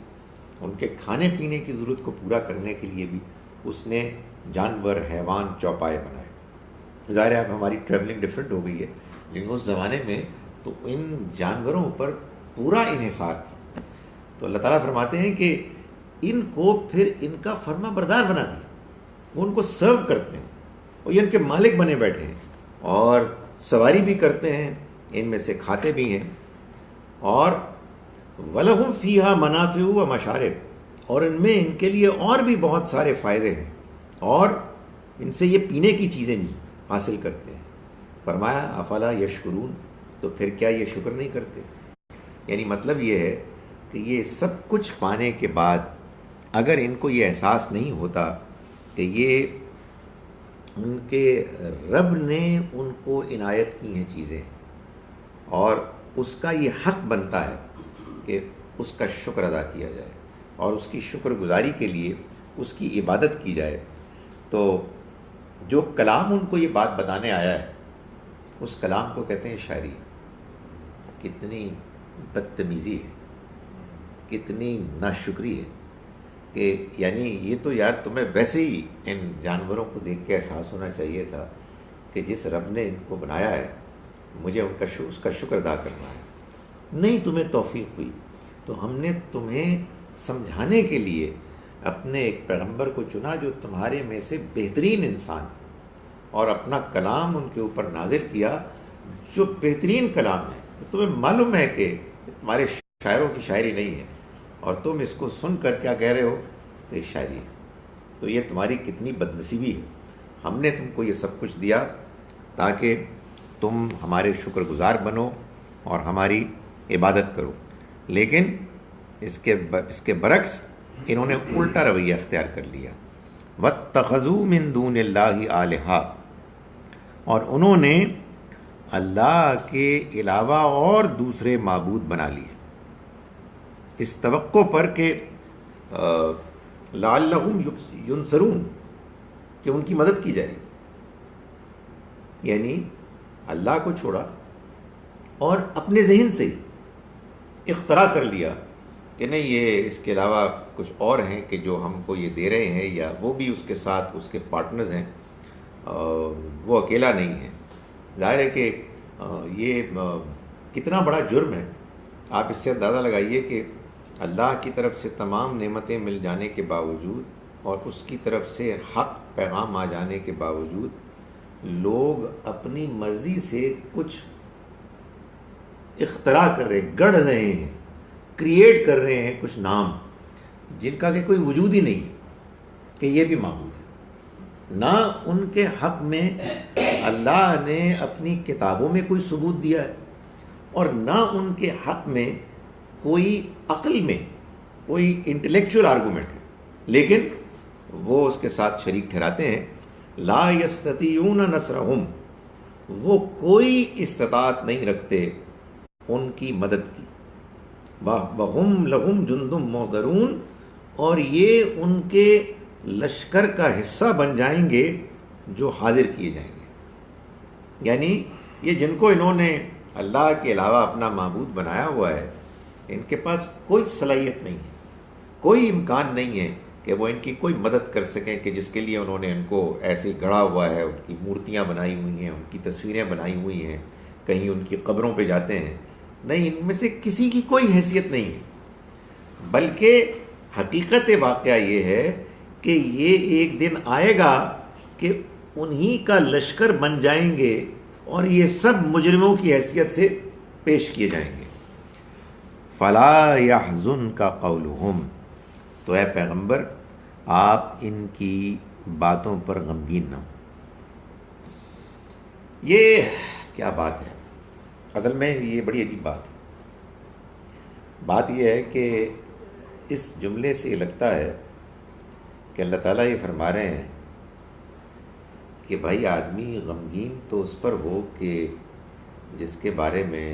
ان کے کھانے پینے کی ضرورت کو پورا کرنے کے لیے بھی اس نے جانور، حیوان، چوپائے بنائے۔ ظاہر ہے اب ہماری ٹریولنگ ڈفرینٹ ہو گئی ہے، لیکن اس زمانے میں تو ان جانوروں پر پورا انحصار تھا۔ تو اللہ تعالیٰ فرماتے ہیں کہ ان کو پھر ان کا فرما بردار بنا دیا، وہ ان کو سرو کرتے ہیں، اور یہ ان کے مالک بنے بیٹھے ہیں، اور سواری بھی کرتے ہیں، ان میں سے کھاتے بھی ہیں، اور وَلَهُمْ فِيهَا مَنَافِعُ وَمَشَارِبُ، اور ان میں ان کے لیے اور بھی بہت سارے فائدے ہیں، اور ان سے یہ پینے کی چیزیں بھی حاصل کرتے ہیں۔ فرمایا افلا یشکرون، تو پھر کیا یہ شکر نہیں کرتے؟ یعنی مطلب یہ ہے کہ یہ سب کچھ پانے کے بعد اگر ان کو یہ احساس نہیں ہوتا کہ یہ ان کے رب نے ان کو عنایت کی ہیں چیزیں، اور اس کا یہ حق بنتا ہے کہ اس کا شکر ادا کیا جائے، اور اس کی شکر گزاری کے لیے اس کی عبادت کی جائے، تو جو کلام ان کو یہ بات بتانے آیا ہے، اس کلام کو کہتے ہیں شاعری۔ کتنی بدتمیزی ہے، کتنی ناشکری ہے کہ یعنی یہ تو یار تمہیں ویسے ہی ان جانوروں کو دیکھ کے احساس ہونا چاہیے تھا کہ جس رب نے ان کو بنایا ہے مجھے ان کا اس کا شکر ادا کرنا ہے۔ نہیں تمہیں توفیق ہوئی تو ہم نے تمہیں سمجھانے کے لیے اپنے ایک پیغمبر کو چنا جو تمہارے میں سے بہترین انسان، اور اپنا کلام ان کے اوپر نازل کیا جو بہترین کلام ہے۔ تمہیں معلوم ہے کہ تمہارے شاعروں کی شاعری نہیں ہے، اور تم اس کو سن کر کیا کہہ رہے ہو کہ شاعری ہے۔ تو یہ تمہاری کتنی بدنصیبی ہے، ہم نے تم کو یہ سب کچھ دیا تاکہ تم ہمارے شکر گزار بنو اور ہماری عبادت کرو، لیکن اس کے برعکس انہوں نے الٹا رویہ اختیار کر لیا۔ وَاتَّخَذُوا مِن دُونِ اللَّهِ آلِهَةً، اور انہوں نے اللہ کے علاوہ اور دوسرے معبود بنا لیے، اس توقع پر کہ لعلہم ینصرون، کہ ان کی مدد کی جائے، یعنی اللہ کو چھوڑا، اور اپنے ذہن سے اختراع کر لیا کہ نہیں یہ اس کے علاوہ کچھ اور ہیں کہ جو ہم کو یہ دے رہے ہیں، یا وہ بھی اس کے ساتھ اس کے پارٹنرز ہیں، وہ اکیلا نہیں ہے. ظاہر ہے کہ یہ کتنا بڑا جرم ہے. آپ اس سے اندازہ لگائیے کہ اللہ کی طرف سے تمام نعمتیں مل جانے کے باوجود اور اس کی طرف سے حق پیغام آ جانے کے باوجود لوگ اپنی مرضی سے کچھ اختراع کر رہے ہیں، گڑھ رہے ہیں، کریٹ کر رہے ہیں کچھ نام جن کا کہ کوئی وجود ہی نہیں کہ یہ بھی معبود ہے. نہ ان کے حق میں اللہ نے اپنی کتابوں میں کوئی ثبوت دیا ہے، اور نہ ان کے حق میں کوئی عقل میں کوئی انٹلیکچوئل آرگومنٹ ہے، لیکن وہ اس کے ساتھ شریک ٹھہراتے ہیں. لا یستطیعون نصرہم، وہ کوئی استطاعت نہیں رکھتے ان کی مدد کی. وَهُمْ لَهُمْ جُنْدٌ مُحْضَرُونَ، اور یہ ان کے لشکر کا حصہ بن جائیں گے جو حاضر کیے جائیں گے. یعنی یہ جن کو انہوں نے اللہ کے علاوہ اپنا معبود بنایا ہوا ہے، ان کے پاس کوئی صلاحیت نہیں ہے، کوئی امکان نہیں ہے کہ وہ ان کی کوئی مدد کر سکیں کہ جس کے لیے انہوں نے ان کو ایسے گڑھا ہوا ہے. ان کی مورتیاں بنائی ہوئی ہیں، ان کی تصویریں بنائی ہوئی ہیں، کہیں ان کی قبروں پہ جاتے ہیں. نہیں، ان میں سے کسی کی کوئی حیثیت نہیں ہے. بلکہ حقیقت واقعہ یہ ہے کہ یہ ایک دن آئے گا کہ انہی کا لشکر بن جائیں گے اور یہ سب مجرموں کی حیثیت سے پیش کیے جائیں گے. فلا يحزنك قولهم، تو اے پیغمبر آپ ان کی باتوں پر غمگین نہ ہوں. یہ کیا بات ہے؟ اصل میں یہ بڑی عجیب بات ہے. بات یہ ہے کہ اس جملے سے یہ لگتا ہے کہ اللہ تعالیٰ یہ فرما رہے ہیں کہ بھائی آدمی غمگین تو اس پر ہو کہ جس کے بارے میں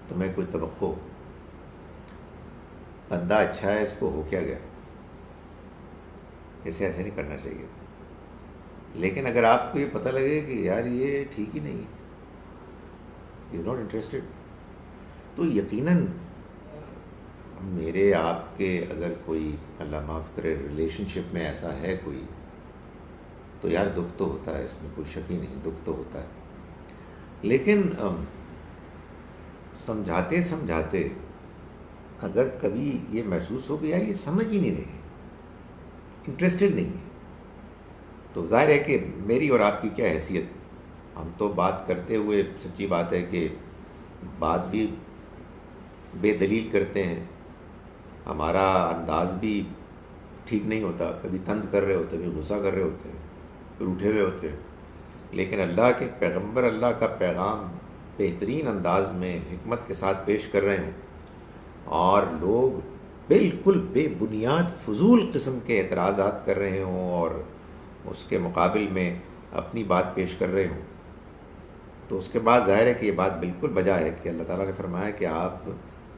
تمہیں کوئی توقع ہو. بندہ اچھا ہے، اس کو ہو کیا گیا، اسے ایسے نہیں کرنا چاہیے. لیکن اگر آپ کو یہ پتہ لگے کہ یار یہ ٹھیک ہی نہیں ہے، از ناٹ انٹرسٹڈ، تو یقیناً میرے آپ کے اگر کوئی اللہ معاف کرے ریلیشن شپ میں ایسا ہے کوئی، تو یار دکھ تو ہوتا ہے، اس میں کوئی شک ہی نہیں، دکھ تو ہوتا ہے. لیکن سمجھاتے سمجھاتے اگر کبھی یہ محسوس ہو کہ یار یہ سمجھ ہی نہیں رہے، انٹرسٹڈ نہیں ہے، تو ظاہر ہے کہ میری اور آپ کی کیا حیثیت. ہم تو بات کرتے ہوئے سچی بات ہے کہ بات بھی بے دلیل کرتے ہیں، ہمارا انداز بھی ٹھیک نہیں ہوتا، کبھی طنز کر رہے ہوتے ہیں، کبھی غصہ کر رہے ہوتے ہیں، پھر اٹھے ہوئے ہوتے ہیں. لیکن اللہ کے پیغمبر اللہ کا پیغام بہترین انداز میں حکمت کے ساتھ پیش کر رہے ہوں اور لوگ بالکل بے بنیاد فضول قسم کے اعتراضات کر رہے ہوں اور اس کے مقابل میں اپنی بات پیش کر رہے ہوں، تو اس کے بعد ظاہر ہے کہ یہ بات بالکل بجا ہے کہ اللہ تعالیٰ نے فرمایا کہ آپ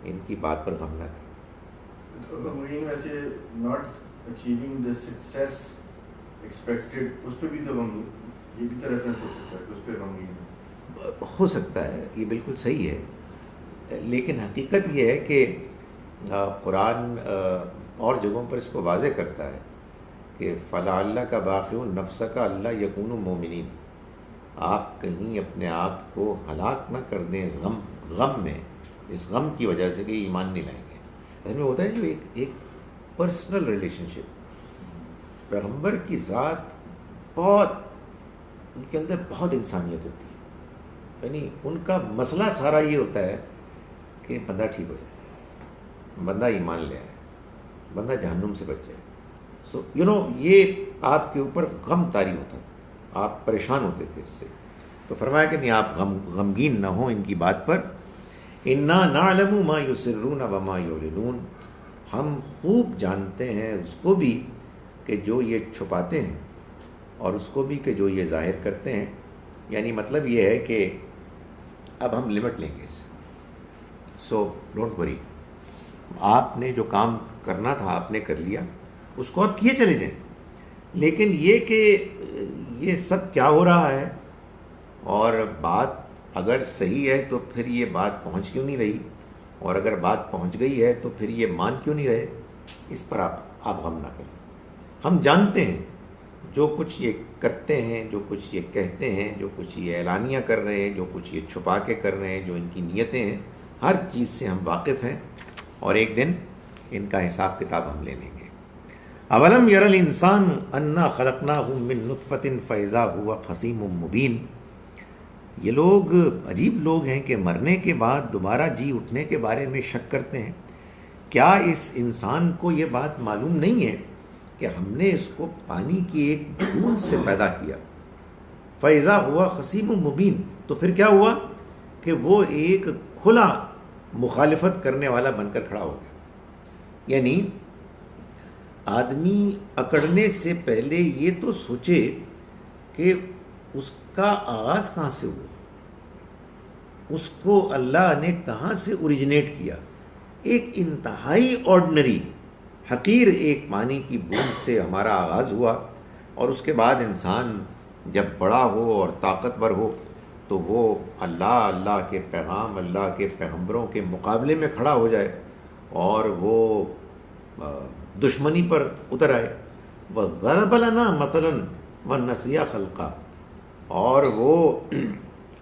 ان کی بات پر غم نہ کریں. ویسے not achieving the success expected, اس پہ بھی تو غم، یہ بھی تو ریفرنس ہو سکتا ہے کہ اس پہ غمگین ہو سکتا ہے، یہ بالکل صحیح ہے. لیکن حقیقت یہ ہے کہ قرآن اور جگہوں پر اس کو واضح کرتا ہے کہ فَلَعَلَّكَ کا باقی نَفْسَكَ اللہ یکون مومنین، آپ کہیں اپنے آپ کو ہلاک نہ کر دیں اس غم میں، اس غم کی وجہ سے کہ ایمان نہیں لائیں گے. اس میں ہوتا ہے جو ایک پرسنل ریلیشن شپ، پیغمبر کی ذات بہت، ان کے اندر بہت انسانیت ہوتی ہے. یعنی ان کا مسئلہ سارا یہ ہوتا ہے کہ بندہ ٹھیک ہو جائے، بندہ ایمان لے آئے، بندہ جہنم سے بچ جائے. سو یہ آپ کے اوپر غم طاری ہوتا تھا، آپ پریشان ہوتے تھے اس سے. تو فرمایا کہ نہیں، آپ غمگین نہ ہوں ان کی بات پر. انا نعلم ما یسرون وما یعلنون، ہم خوب جانتے ہیں اس کو بھی کہ جو یہ چھپاتے ہیں اور اس کو بھی کہ جو یہ ظاہر کرتے ہیں. یعنی مطلب یہ ہے کہ اب ہم لمٹ لیں گے اس سے. سو ڈونٹ وری، آپ نے جو کام کرنا تھا آپ نے کر لیا، اس کو آپ کیے چلے جائیں. لیکن یہ کہ یہ سب کیا ہو رہا ہے اور بات اگر صحیح ہے تو پھر یہ بات پہنچ کیوں نہیں رہی، اور اگر بات پہنچ گئی ہے تو پھر یہ مان کیوں نہیں رہے؟ اس پر آپ غم نہ کریں. ہم جانتے ہیں جو کچھ یہ کرتے ہیں، جو کچھ یہ کہتے ہیں، جو کچھ یہ اعلانیہ کر رہے ہیں، جو کچھ یہ چھپا کے کر رہے ہیں، جو ان کی نیتیں ہیں، ہر چیز سے ہم واقف ہیں، اور ایک دن ان کا حساب کتاب ہم لے لیں گے. اولم یر الانسان انا خلقناہ من نطفۃ فاذا هو خصیم مبین. یہ لوگ عجیب لوگ ہیں کہ مرنے کے بعد دوبارہ جی اٹھنے کے بارے میں شک کرتے ہیں. کیا اس انسان کو یہ بات معلوم نہیں ہے کہ ہم نے اس کو پانی کی ایک بوند سے پیدا کیا؟ فَإِذَا هُوَ خَصِيمٌ مُبِينٌ. تو پھر کیا ہوا کہ وہ ایک کھلا مخالفت کرنے والا بن کر کھڑا ہو گیا. یعنی آدمی اکڑنے سے پہلے یہ تو سوچے کہ اس کا آغاز کہاں سے ہوا، اس کو اللہ نے کہاں سے اوریجنیٹ کیا. ایک انتہائی آرڈنری حقیر ایک پانی کی بوند سے ہمارا آغاز ہوا، اور اس کے بعد انسان جب بڑا ہو اور طاقتور ہو تو وہ اللہ کے پیغام، اللہ کے پیغمبروں کے مقابلے میں کھڑا ہو جائے اور وہ دشمنی پر اتر آئے. وَضَرَبَ لَنَا مَثَلًا وَنَسِيَ خَلْقًا. اور وہ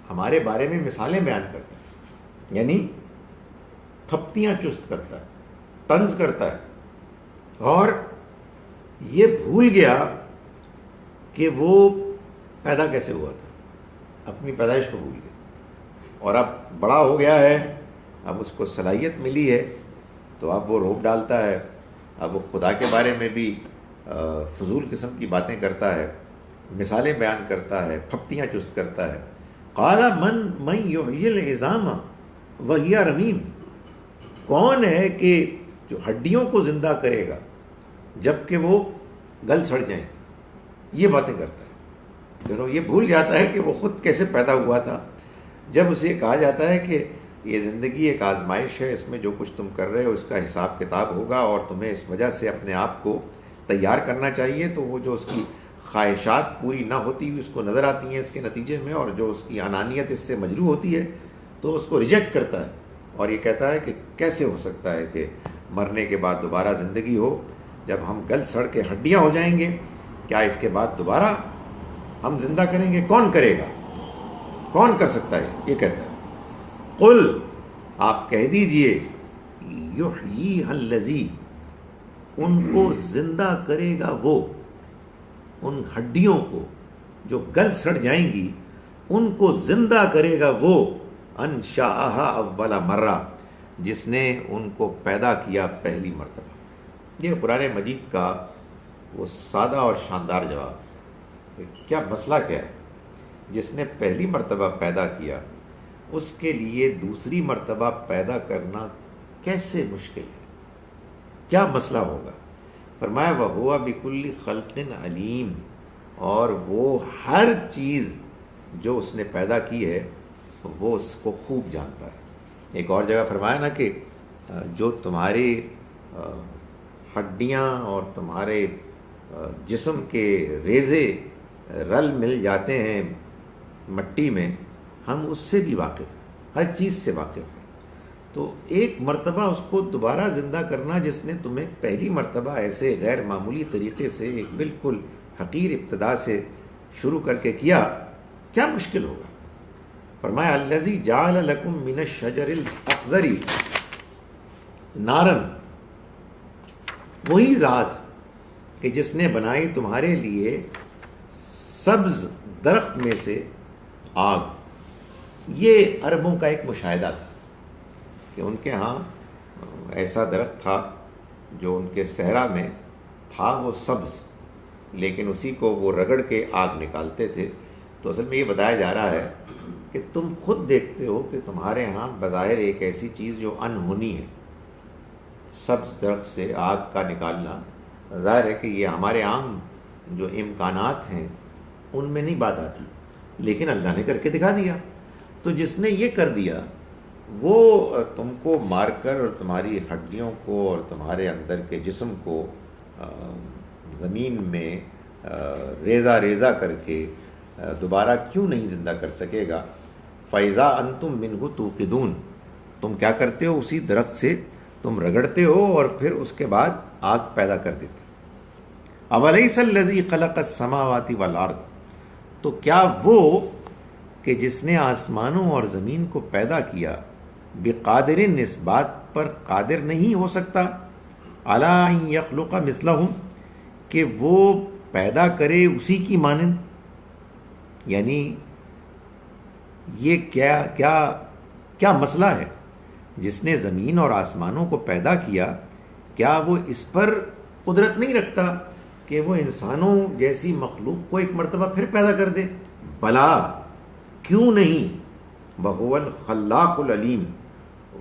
ہمارے بارے میں مثالیں بیان کرتا ہے، یعنی تھپتیاں چست کرتا ہے، طنز کرتا ہے، اور یہ بھول گیا کہ وہ پیدا کیسے ہوا تھا، اپنی پیدائش کو بھول گیا. اور اب بڑا ہو گیا ہے، اب اس کو صلاحیت ملی ہے، تو اب وہ روپ ڈالتا ہے، اب وہ خدا کے بارے میں بھی فضول قسم کی باتیں کرتا ہے، مثالیں بیان کرتا ہے، پھپتیاں چست کرتا ہے. قال من یحیی العظام وہی رمیم. کون ہے کہ جو ہڈیوں کو زندہ کرے گا جب کہ وہ گل سڑ جائیں؟ یہ باتیں کرتا ہے. یہ بھول جاتا ہے کہ وہ خود کیسے پیدا ہوا تھا. جب اسے کہا جاتا ہے کہ یہ زندگی ایک آزمائش ہے، اس میں جو کچھ تم کر رہے ہو اس کا حساب کتاب ہوگا، اور تمہیں اس وجہ سے اپنے آپ کو تیار کرنا چاہیے، تو وہ جو اس کی خواہشات پوری نہ ہوتی ہوئی اس کو نظر آتی ہیں اس کے نتیجے میں، اور جو اس کی انانیت اس سے مجروح ہوتی ہے، تو اس کو ریجیکٹ کرتا ہے، اور یہ کہتا ہے کہ کیسے ہو سکتا ہے کہ مرنے کے بعد دوبارہ زندگی ہو، جب ہم گل سڑ کے ہڈیاں ہو جائیں گے، کیا اس کے بعد دوبارہ ہم زندہ کریں گے؟ کون کرے گا؟ کون کر سکتا ہے؟ یہ کہتا ہے. قل، آپ کہہ دیجئے، یحییھا الذی، ان کو زندہ کرے گا وہ، ان ہڈیوں کو جو گل سڑ جائیں گی ان کو زندہ کرے گا وہ، انشاءھا اول مرہ، جس نے ان کو پیدا کیا پہلی مرتبہ. یہ قرآن مجید کا وہ سادہ اور شاندار جواب. کیا مسئلہ کیا ہے؟ جس نے پہلی مرتبہ پیدا کیا اس کے لیے دوسری مرتبہ پیدا کرنا کیسے مشکل ہے؟ کیا مسئلہ ہوگا؟ فرمایا وَهُوَ بِكُلِّ خَلْقٍ عَلِيمٌ. اور وہ ہر چیز جو اس نے پیدا کی ہے وہ اس کو خوب جانتا ہے. ایک اور جگہ فرمایا نا کہ جو تمہاری ہڈیاں اور تمہارے جسم کے ریزے رل مل جاتے ہیں مٹی میں، ہم اس سے بھی واقف ہیں، ہر چیز سے واقف ہیں. تو ایک مرتبہ اس کو دوبارہ زندہ کرنا جس نے تمہیں پہلی مرتبہ ایسے غیر معمولی طریقے سے ایک بالکل حقیر ابتدا سے شروع کر کے کیا، کیا مشکل ہوگا؟ فرمایا الذی جعل لکم من الشجر الاخضر نارن. وہی ذات کہ جس نے بنائی تمہارے لیے سبز درخت میں سے آگ. یہ عربوں کا ایک مشاہدہ تھا کہ ان کے ہاں ایسا درخت تھا جو ان کے صحرا میں تھا، وہ سبز، لیکن اسی کو وہ رگڑ کے آگ نکالتے تھے. تو اصل میں یہ بتایا جا رہا ہے کہ تم خود دیکھتے ہو کہ تمہارے ہاں بظاہر ایک ایسی چیز جو انہونی ہے، سبز درخت سے آگ کا نکالنا، ظاہر ہے کہ یہ ہمارے عام جو امکانات ہیں ان میں نہیں بات آتی، لیکن اللہ نے کر کے دکھا دیا. تو جس نے یہ کر دیا وہ تم کو مار کر اور تمہاری ہڈیوں کو اور تمہارے اندر کے جسم کو زمین میں ریزہ ریزہ کر کے دوبارہ کیوں نہیں زندہ کر سکے گا؟ فَإِذَا أَنْتُمْ مِنْهُ تُوقِدُونَ، تم کیا کرتے ہو؟ اسی درخت سے تم رگڑتے ہو اور پھر اس کے بعد آگ پیدا کر دیتے. اَوَلَيْسَ الَّذِي خَلَقَ السَّمَاوَاتِ وَالْأَرْضَ، تو کیا وہ کہ جس نے آسمانوں اور زمین کو پیدا کیا، بِقَادِرٍ، اس بات پر قادر نہیں ہو سکتا، عَلَىٰ أَن يَخْلُقَ مِثْلَهُمْ، کہ وہ پیدا کرے اسی کی مانند. یعنی یہ کیا مسئلہ ہے؟ جس نے زمین اور آسمانوں کو پیدا کیا، کیا وہ اس پر قدرت نہیں رکھتا کہ وہ انسانوں جیسی مخلوق کو ایک مرتبہ پھر پیدا کر دے؟ بلا، کیوں نہیں، وَهُوَ الْخَلَّاقُ الْعَلِيمُ،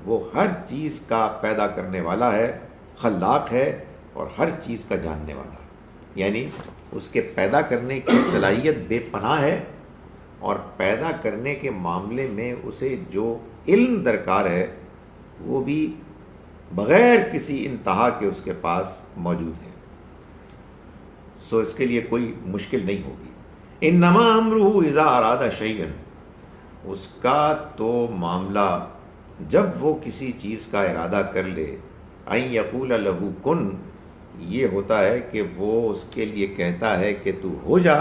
وہ ہر چیز کا پیدا کرنے والا ہے، خلاق ہے اور ہر چیز کا جاننے والا ہے. یعنی اس کے پیدا کرنے کی صلاحیت بے پناہ ہے، اور پیدا کرنے کے معاملے میں اسے جو علم درکار ہے وہ بھی بغیر کسی انتہا کے اس کے پاس موجود ہے. سو اس کے لیے کوئی مشکل نہیں ہوگی. انما امرہ اذا اراد شیئا، اس کا تو معاملہ جب وہ کسی چیز کا ارادہ کر لے، ان یقول لہ کن، یہ ہوتا ہے کہ وہ اس کے لیے کہتا ہے کہ تو ہو جا،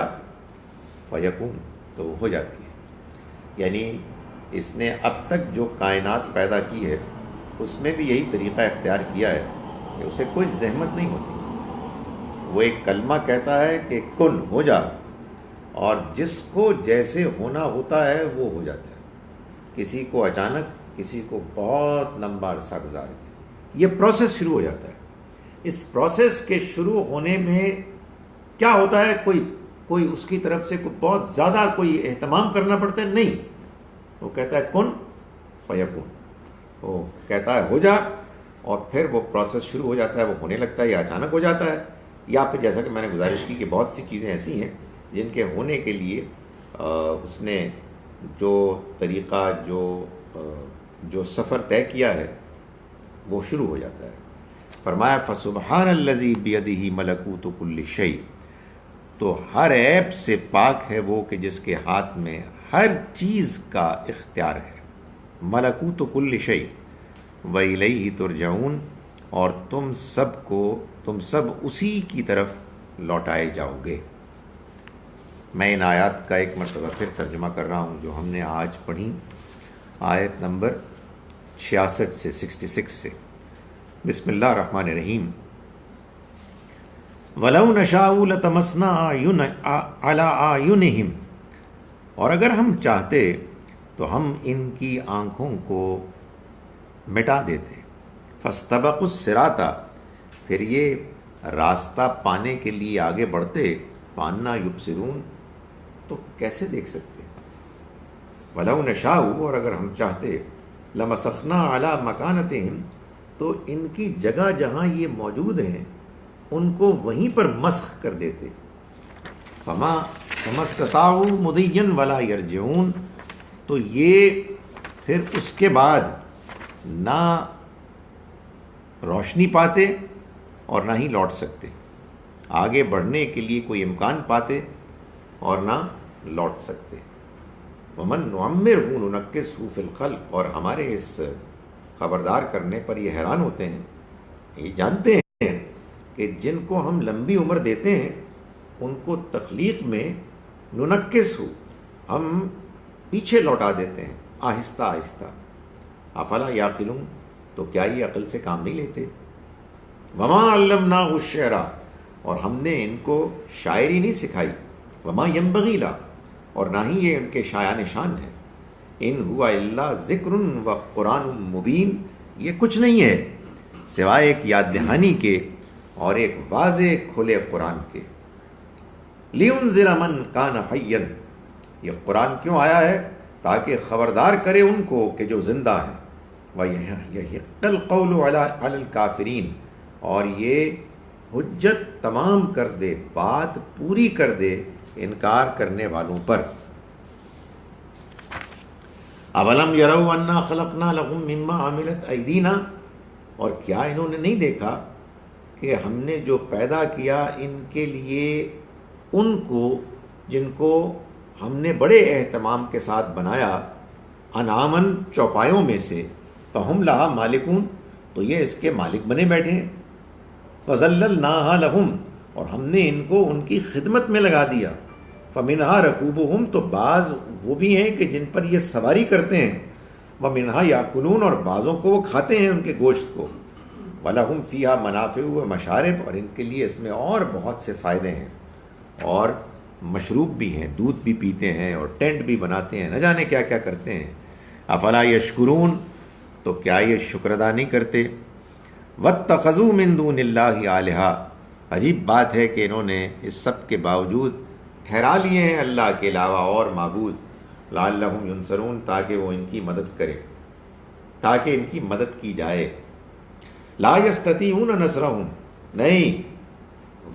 فیکون، تو وہ ہو جاتی ہے. یعنی اس نے اب تک جو کائنات پیدا کی ہے اس میں بھی یہی طریقہ اختیار کیا ہے کہ اسے کوئی زحمت نہیں ہوتی. وہ ایک کلمہ کہتا ہے کہ کن، ہو جا، اور جس کو جیسے ہونا ہوتا ہے وہ ہو جاتا ہے. کسی کو اچانک، کسی کو بہت لمبا عرصہ گزار کے یہ پروسیس شروع ہو جاتا ہے. اس پروسیس کے شروع ہونے میں کیا ہوتا ہے؟ کوئی اس کی طرف سے کوئی بہت زیادہ کوئی اہتمام کرنا پڑتا ہے؟ نہیں. وہ کہتا ہے کن فیکون، وہ کہتا ہے ہو جا، اور پھر وہ پروسیس شروع ہو جاتا ہے، وہ ہونے لگتا ہے، یا اچانک ہو جاتا ہے، یا پھر جیسا کہ میں نے گزارش کی کہ بہت سی چیزیں ایسی ہیں جن کے ہونے کے لیے اس نے جو طریقہ، جو سفر طے کیا ہے وہ شروع ہو جاتا ہے. فرمایا فسبحان الذی بیدہ ملکوت کل شیء، تو ہر عیب سے پاک ہے وہ کہ جس کے ہاتھ میں ہر چیز کا اختیار ہے. ملکوت کل شیء وإلیہ ترجعون، اور تم سب اسی کی طرف لوٹائے جاؤ گے. میں ان آیات کا ایک مرتبہ پھر ترجمہ کر رہا ہوں جو ہم نے آج پڑھی، آیت نمبر 66 سے 66 سے. بسم اللہ الرحمن الرحیم. وَلَوْ نَشَاءُ لَطَمَسْنَا عَلَىٰ أَعْيُنِهِمْ، اور اگر ہم چاہتے تو ہم ان کی آنکھوں کو مٹا دیتے. فَاسْتَبَقُوا الصِّرَاطَ، پھر یہ راستہ پانے کے لیے آگے بڑھتے. فَأَنَّىٰ يُبْصِرُونَ، تو کیسے دیکھ سکتے. وَلَوْ نَشَاءُ، اور اگر ہم چاہتے، لَمَسَخْنَا عَلَىٰ مَكَانَتِهِمْ، تو ان کی جگہ جہاں یہ موجود ہیں ان کو وہیں پر مسخ کر دیتے. فَمَا اسْتَطَاعُوا مُضِيًّا وَلَا يَرْجِعُونَ، تو یہ پھر اس کے بعد نہ روشنی پاتے اور نہ ہی لوٹ سکتے. آگے بڑھنے کے لیے کوئی امکان پاتے اور نہ لوٹ سکتے. وَمَن نُعَمِّرْهُ نُنَكِّسْهُ فِي الْخَلْقِ، اور ہمارے اس خبردار کرنے پر یہ حیران ہوتے ہیں، یہ جانتے ہیں کہ جن کو ہم لمبی عمر دیتے ہیں ان کو تخلیق میں نُنَكِّسْهُ، ہم پیچھے لوٹا دیتے ہیں آہستہ آہستہ. افلا یعقلون، تو کیا یہ عقل سے کام نہیں لیتے. وما علمناہ الشعر، اور ہم نے ان کو شاعری نہیں سکھائی. وما ينبغی لہ، اور نہ ہی یہ ان کے شایان شان ہے. ان ہوا الا ذکر و قرآن مبین، یہ کچھ نہیں ہے سوائے ایک یاد دہانی کے اور ایک واضح کھلے قرآن کے. لِيُنذِرَ مَنْ كَانَ حَيًّا، یہ قرآن کیوں آیا ہے؟ تاکہ خبردار کرے ان کو کہ جو زندہ ہیں. وَيَحِقَّ الْقَوْلُ عَلَى الْكَافِرِينَ، اور یہ حجت تمام کر دے، بات پوری کر دے انکار کرنے والوں پر. اولم یروا انا خلقنا لهم مما عملت ایدینا، اور کیا انہوں نے نہیں دیکھا کہ ہم نے جو پیدا کیا ان کے لیے ان کو جن کو ہم نے بڑے اہتمام کے ساتھ بنایا. انعامن چوپایوں میں سے، فہم لہا مالکون تو یہ اس کے مالک بنے بیٹھے ہیں، فذللناہا لہم اور ہم نے ان کو ان کی خدمت میں لگا دیا، فمنہا رکوبہم تو بعض وہ بھی ہیں کہ جن پر یہ سواری کرتے ہیں، ومنہا یاکلون اور بعضوں کو وہ کھاتے ہیں ان کے گوشت کو، وَلَهُمْ فِيهَا مَنَافِعُ وَمَشَارِبُ اور ان کے لیے اس میں اور بہت سے فائدے ہیں اور مشروب بھی ہیں، دودھ بھی پیتے ہیں اور ٹینٹ بھی بناتے ہیں، نہ جانے کیا کیا کرتے ہیں۔ افلا یشکرون تو کیا یہ شکر ادا نہیں کرتے؟ واتخذوا من دون اللہ الہا عجیب بات ہے کہ انہوں نے اس سب کے باوجود ٹھہرا لیے ہیں اللہ کے علاوہ اور معبود، لعلہم ینصرون تاکہ وہ ان کی مدد کرے، تاکہ ان کی مدد کی جائے۔ لا یستطیعون نصرہم نہیں،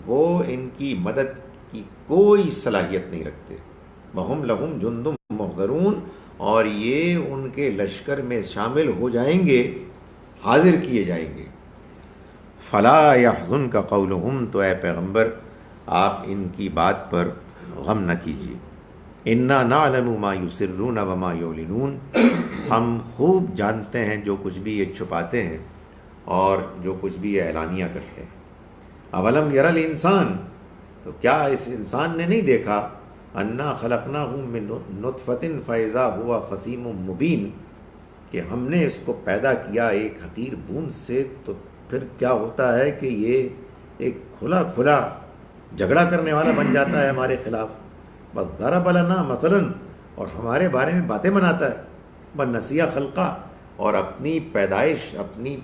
وہ ان کی مدد کی کوئی صلاحیت نہیں رکھتے، وہم لہم جند محضرون اور یہ ان کے لشکر میں شامل ہو جائیں گے، حاضر کیے جائیں گے۔ فلا یحزنک قولہم تو اے پیغمبر آپ ان کی بات پر غم نہ کیجیے، انا نعلم ما یسرون وما یعلنون ہم خوب جانتے ہیں جو کچھ بھی یہ چھپاتے ہیں اور جو کچھ بھی یہ اعلانیہ کرتے ہیں۔ اولم یر الانسان تو کیا اس انسان نے نہیں دیکھا، انا خلقناہ من نطفۃ فاذا ہوا خصیم مبین کہ ہم نے اس کو پیدا کیا ایک حقیر بوند سے تو پھر کیا ہوتا ہے کہ یہ ایک کھلا کھلا جھگڑا کرنے والا بن جاتا ہے ہمارے خلاف، بس ضرب لنا مثلا اور ہمارے بارے میں باتیں بناتا ہے، ونسیٰ خلقہ اور اپنی پیدائش، اپنی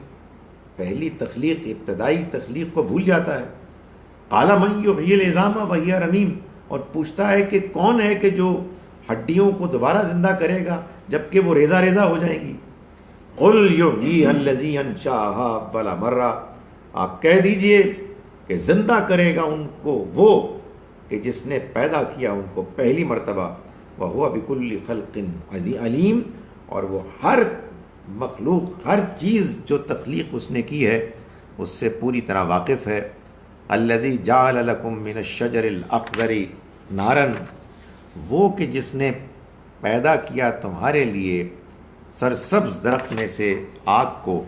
پہلی تخلیق، ابتدائی تخلیق کو بھول جاتا ہے۔ قال من یحیی العظام وہی رمیم اور پوچھتا ہے کہ کون ہے کہ جو ہڈیوں کو دوبارہ زندہ کرے گا جبکہ وہ ریزہ ریزہ ہو جائیں گی۔ قل یحییھا الذی انشأھا اول مرہ آپ کہہ دیجئے کہ زندہ کرے گا ان کو وہ کہ جس نے پیدا کیا ان کو پہلی مرتبہ، وہو بکل خلق علیم اور وہ ہر مخلوق، ہر چیز جو تخلیق اس نے کی ہے اس سے پوری طرح واقف ہے۔ الذی جعل لکم من الشجر الاخضر نارا وہ کہ جس نے پیدا کیا تمہارے لیے سرسبز درخت میں سے آگ کو،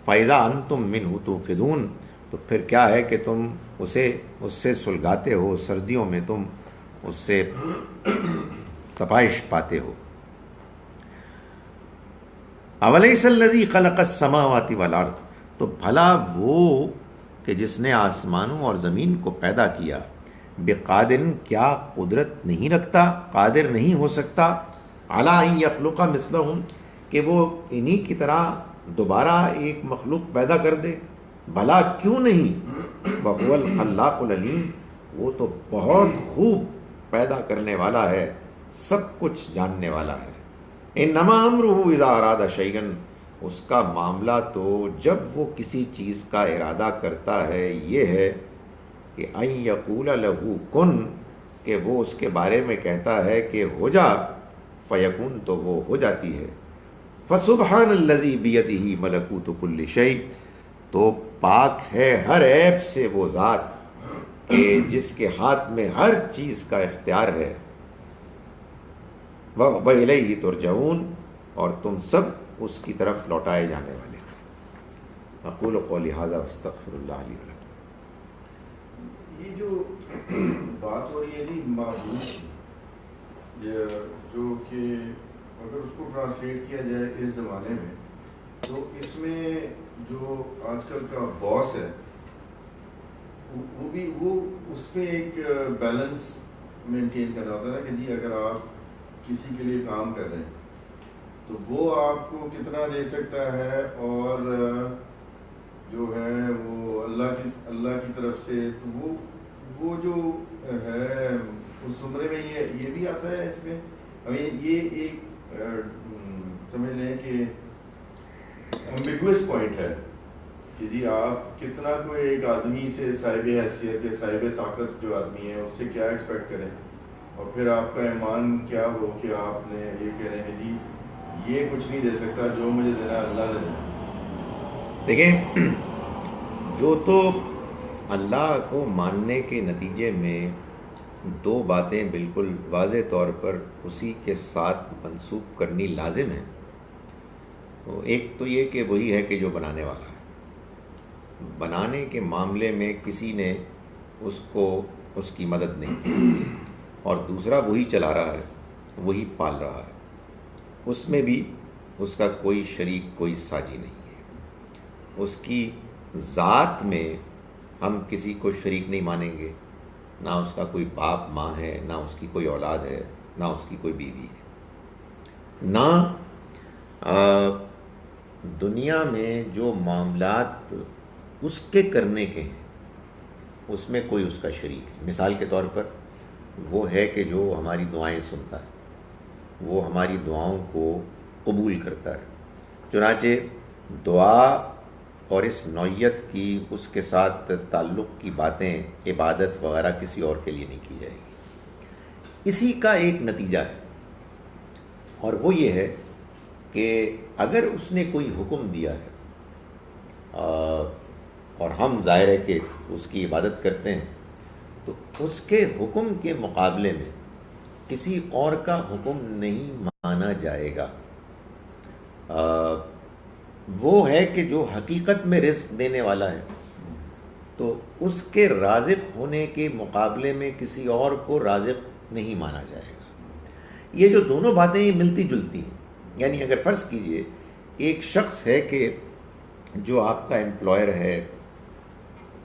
فاذا انتم منہ توقدون تو پھر کیا ہے کہ تم اس سے سلگاتے ہو، سردیوں میں تم اس سے تپائش پاتے ہو۔ اولیس الذی خلق السماوات والارض تو بھلا وہ کہ جس نے آسمانوں اور زمین کو پیدا کیا، بقادر کیا قدرت نہیں رکھتا، قادر نہیں ہو سکتا، علی ان یخلق مثلہم کہ وہ انہی کی طرح دوبارہ ایک مخلوق پیدا کر دے، بھلا کیوں نہیں، وہو الخلاق العلیم وہ تو بہت خوب پیدا کرنے والا ہے، سب کچھ جاننے والا ہے۔ انما امرہ اذا اراد شیئا اس کا معاملہ تو جب وہ کسی چیز کا ارادہ کرتا ہے یہ ہے کہ ان یقول لہ کن کہ وہ اس کے بارے میں کہتا ہے کہ ہو جا، فیکون تو وہ ہو جاتی ہے۔ فسبحان الذی بیدہ ملکوت کل شیء تو پاک ہے ہر عیب سے وہ ذات کہ جس کے ہاتھ میں ہر چیز کا اختیار ہے، وَإِلَيْهِ تُرْجَعُونَ اور تم سب اس کی طرف لوٹائے جانے والے ہیں۔ اقول قولی ھذا واستغفر اللہ لی ولکم۔ یہ جو بات ہو رہی ہے جی معبود، جو کہ اگر اس کو ٹرانسلیٹ کیا جائے اس زمانے میں تو اس میں جو آج کل کا باس ہے وہ اس میں ایک بیلنس مینٹین کرنا ہوتا ہے کہ جی اگر آپ کسی کے لیے کام کر رہے ہیں تو وہ آپ کو کتنا دے سکتا ہے، اور جو ہے وہ اللہ کی طرف سے تو وہ جو ہے اس عمرے میں یہ بھی آتا ہے اس میں، یہ ایک سمجھ لیں کہ ایمبیگوس پوائنٹ ہے کہ جی آپ کتنا کوئی ایک آدمی سے صاحب حیثیت یا صاحب طاقت جو آدمی ہے اس سے کیا ایکسپیکٹ کریں، اور پھر آپ کا ایمان کیا ہو کہ آپ نے یہ کہہ رہے ہیں کہ جی یہ کچھ نہیں دے سکتا، جو مجھے دینا اللہ نے دینا۔ دیکھیں جو تو اللہ کو ماننے کے نتیجے میں دو باتیں بالکل واضح طور پر اسی کے ساتھ منسوب کرنی لازم ہے. ایک تو یہ کہ وہی ہے کہ جو بنانے والا ہے. بنانے کے معاملے میں کسی نے اس کو اس کی مدد نہیں کی, اور دوسرا وہی چلا رہا ہے, وہی پال رہا ہے. اس میں بھی اس کا کوئی شریک, کوئی ساجی نہیں ہے. اس کی ذات میں ہم کسی کو شریک نہیں مانیں گے, نہ اس کا کوئی باپ ماں ہے, نہ اس کی کوئی اولاد ہے, نہ اس کی کوئی بیوی ہے, نہ دنیا میں جو معاملات اس کے کرنے کے ہیں اس میں کوئی اس کا شریک ہے. مثال کے طور پر وہ ہے کہ جو ہماری دعائیں سنتا ہے, وہ ہماری دعاؤں کو قبول کرتا ہے. چنانچہ دعا اور اس نوعیت کی اس کے ساتھ تعلق کی باتیں, عبادت وغیرہ کسی اور کے لیے نہیں کی جائے گی. اسی کا ایک نتیجہ ہے, اور وہ یہ ہے کہ اگر اس نے کوئی حکم دیا ہے اور ہم ظاہر ہے کہ اس کی عبادت کرتے ہیں, تو اس کے حکم کے مقابلے میں کسی اور کا حکم نہیں مانا جائے گا. وہ ہے کہ جو حقیقت میں رزق دینے والا ہے, تو اس کے رازق ہونے کے مقابلے میں کسی اور کو رازق نہیں مانا جائے گا. یہ جو دونوں باتیں یہ ملتی جلتی ہیں. یعنی اگر فرض کیجئے ایک شخص ہے کہ جو آپ کا امپلائر ہے,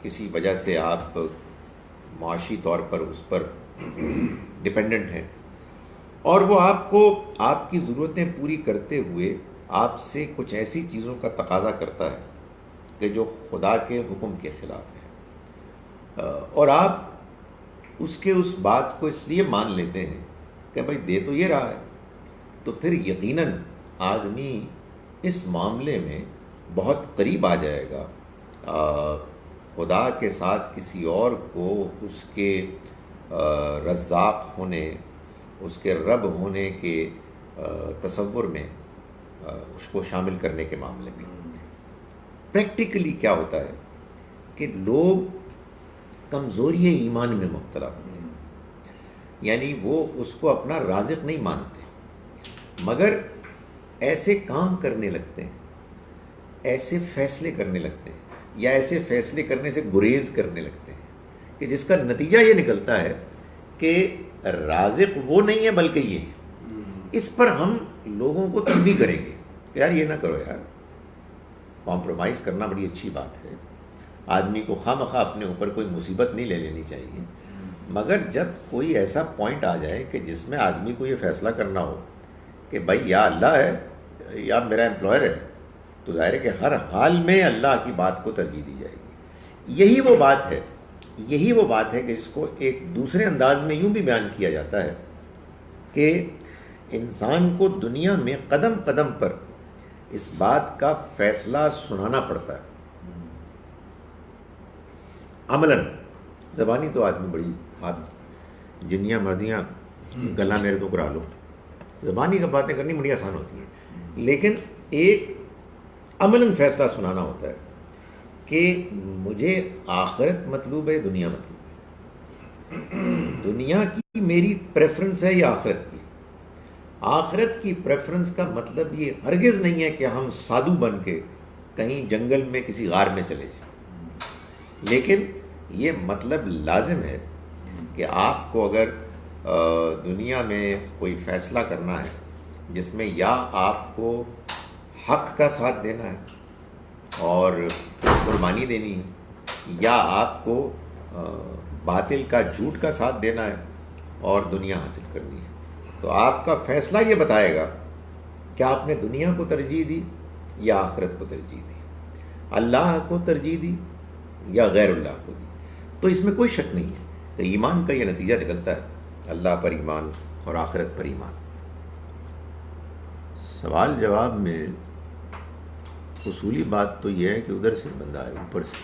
کسی وجہ سے آپ معاشی طور پر اس پر ڈپینڈنٹ ہیں, اور وہ آپ کو آپ کی ضرورتیں پوری کرتے ہوئے آپ سے کچھ ایسی چیزوں کا تقاضا کرتا ہے کہ جو خدا کے حکم کے خلاف ہے, اور آپ اس کے اس بات کو اس لیے مان لیتے ہیں کہ بھائی دے تو یہ رہا ہے, تو پھر یقیناً آدمی اس معاملے میں بہت قریب آ جائے گا خدا کے ساتھ کسی اور کو اس کے رزاق ہونے, اس کے رب ہونے کے تصور میں اس کو شامل کرنے کے معاملے میں. پریکٹیکلی کیا ہوتا ہے کہ لوگ کمزوری ایمان میں مبتلا ہوتے ہیں, یعنی وہ اس کو اپنا رازق نہیں مانتے, مگر ایسے کام کرنے لگتے ہیں, ایسے فیصلے کرنے لگتے ہیں, یا ایسے فیصلے کرنے سے گریز کرنے لگتے ہیں کہ جس کا نتیجہ یہ نکلتا ہے کہ رازق وہ نہیں ہے بلکہ یہ ہے. اس پر ہم لوگوں کو تنبیہ کریں گے کہ یار یہ نہ کرو یار, کمپرومائز کرنا بڑی اچھی بات ہے, آدمی کو خواہ مخواہ اپنے اوپر کوئی مصیبت نہیں لے لینی چاہیے, مگر جب کوئی ایسا پوائنٹ آ جائے کہ جس میں آدمی کو یہ فیصلہ کرنا ہو کہ بھائی یا اللہ ہے یا میرا امپلائر ہے, تو ظاہر ہے کہ ہر حال میں اللہ کی بات کو ترجیح دی جائے گی. یہی وہ بات ہے کہ اس کو ایک دوسرے انداز میں یوں بھی بیان کیا جاتا ہے کہ انسان کو دنیا میں قدم قدم پر اس بات کا فیصلہ سنانا پڑتا ہے. عملاً زبانی تو آدمی بڑی آپ جنیاں مردیاں گلا میرے تو کرا لو, زبانی کا باتیں کرنی بڑی آسان ہوتی ہیں, لیکن ایک عملاً فیصلہ سنانا ہوتا ہے کہ مجھے آخرت مطلوب ہے, دنیا مطلوب ہے. دنیا کی میری پریفرنس ہے یا آخرت کی؟ آخرت کی پریفرنس کا مطلب یہ ہرگز نہیں ہے کہ ہم سادھو بن کے کہیں جنگل میں کسی غار میں چلے جائیں, لیکن یہ مطلب لازم ہے کہ آپ کو اگر دنیا میں کوئی فیصلہ کرنا ہے جس میں یا آپ کو حق کا ساتھ دینا ہے اور قربانی دینی ہے, یا آپ کو باطل کا, جھوٹ کا ساتھ دینا ہے اور دنیا حاصل کرنی ہے, تو آپ کا فیصلہ یہ بتائے گا کہ آپ نے دنیا کو ترجیح دی یا آخرت کو ترجیح دی, اللہ کو ترجیح دی یا غیر اللہ کو دی. تو اس میں کوئی شک نہیں ہے کہ ایمان کا یہ نتیجہ نکلتا ہے, اللہ پر ایمان اور آخرت پر ایمان. سوال جواب میں اصولی بات تو یہ ہے کہ ادھر سے بندہ ہے, اوپر سے.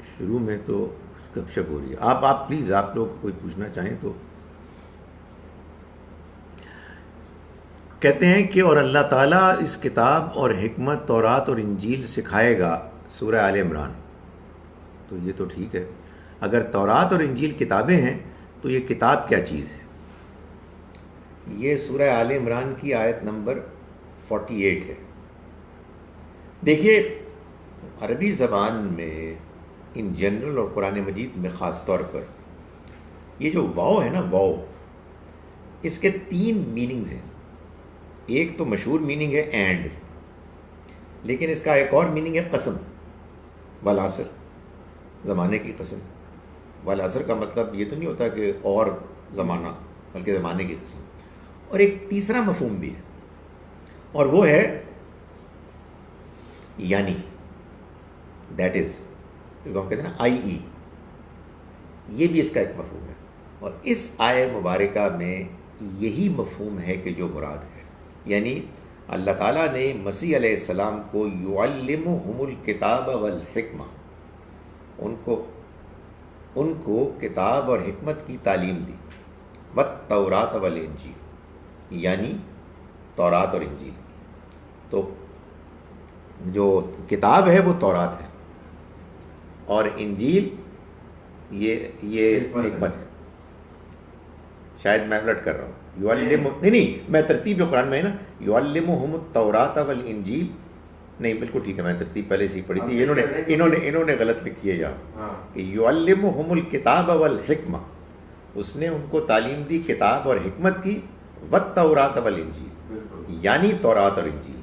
شروع میں تو گپ شپ ہو رہی ہے. آپ پلیز آپ لوگ کوئی پوچھنا چاہیں تو. کہتے ہیں کہ اور اللہ تعالیٰ اس کتاب اور حکمت, تورات اور انجیل سکھائے گا, سورہ آل عمران. تو یہ تو ٹھیک ہے, اگر تورات اور انجیل کتابیں ہیں تو یہ کتاب کیا چیز ہے؟ یہ سورہ آل عمران کی آیت نمبر 48 ہے. دیکھیے عربی زبان میں ان جنرل اور قرآن مجید میں خاص طور پر یہ جو واو ہے نا، واو، اس کے 3 میننگز ہیں. ایک تو مشہور میننگ ہے اینڈ، لیکن اس کا ایک اور میننگ ہے قسم، والعصر، زمانے کی قسم. والعصر کا مطلب یہ تو نہیں ہوتا کہ اور زمانہ، بلکہ زمانے کی قسم. اور ایک تیسرا مفہوم بھی ہے، اور وہ ہے یعنی، دیٹ از، جس کو ہم کہتے ہیں نا آئی ای، یہ بھی اس کا ایک مفہوم ہے. اور اس آیہ مبارکہ میں یہی مفہوم ہے کہ جو مراد ہے، یعنی اللہ تعالیٰ نے مسیح علیہ السلام کو یعلمہم الکتاب والحکمہ، ان کو کتاب اور حکمت کی تعلیم دی، والتورات والانجیل، یعنی تورات اور انجیل. تو جو کتاب ہے وہ تورات ہے، اور انجیل یہ حکمت ہے. شاید میں الٹ کر رہا ہوں، نہیں میں ترتیب قرآن میں ہے نا، یعلمہم التورات والانجیل، نہیں بالکل ٹھیک ہے، میں ترتیب پہلے سے ہی پڑھی تھی، انہوں نے غلط لکھی ہے یہاں کہ یعلمہم الکتاب والحکمہ، اس نے ان کو تعلیم دی کتاب اور حکمت کی، والتورات والانجیل، یعنی تورات اور انجیل.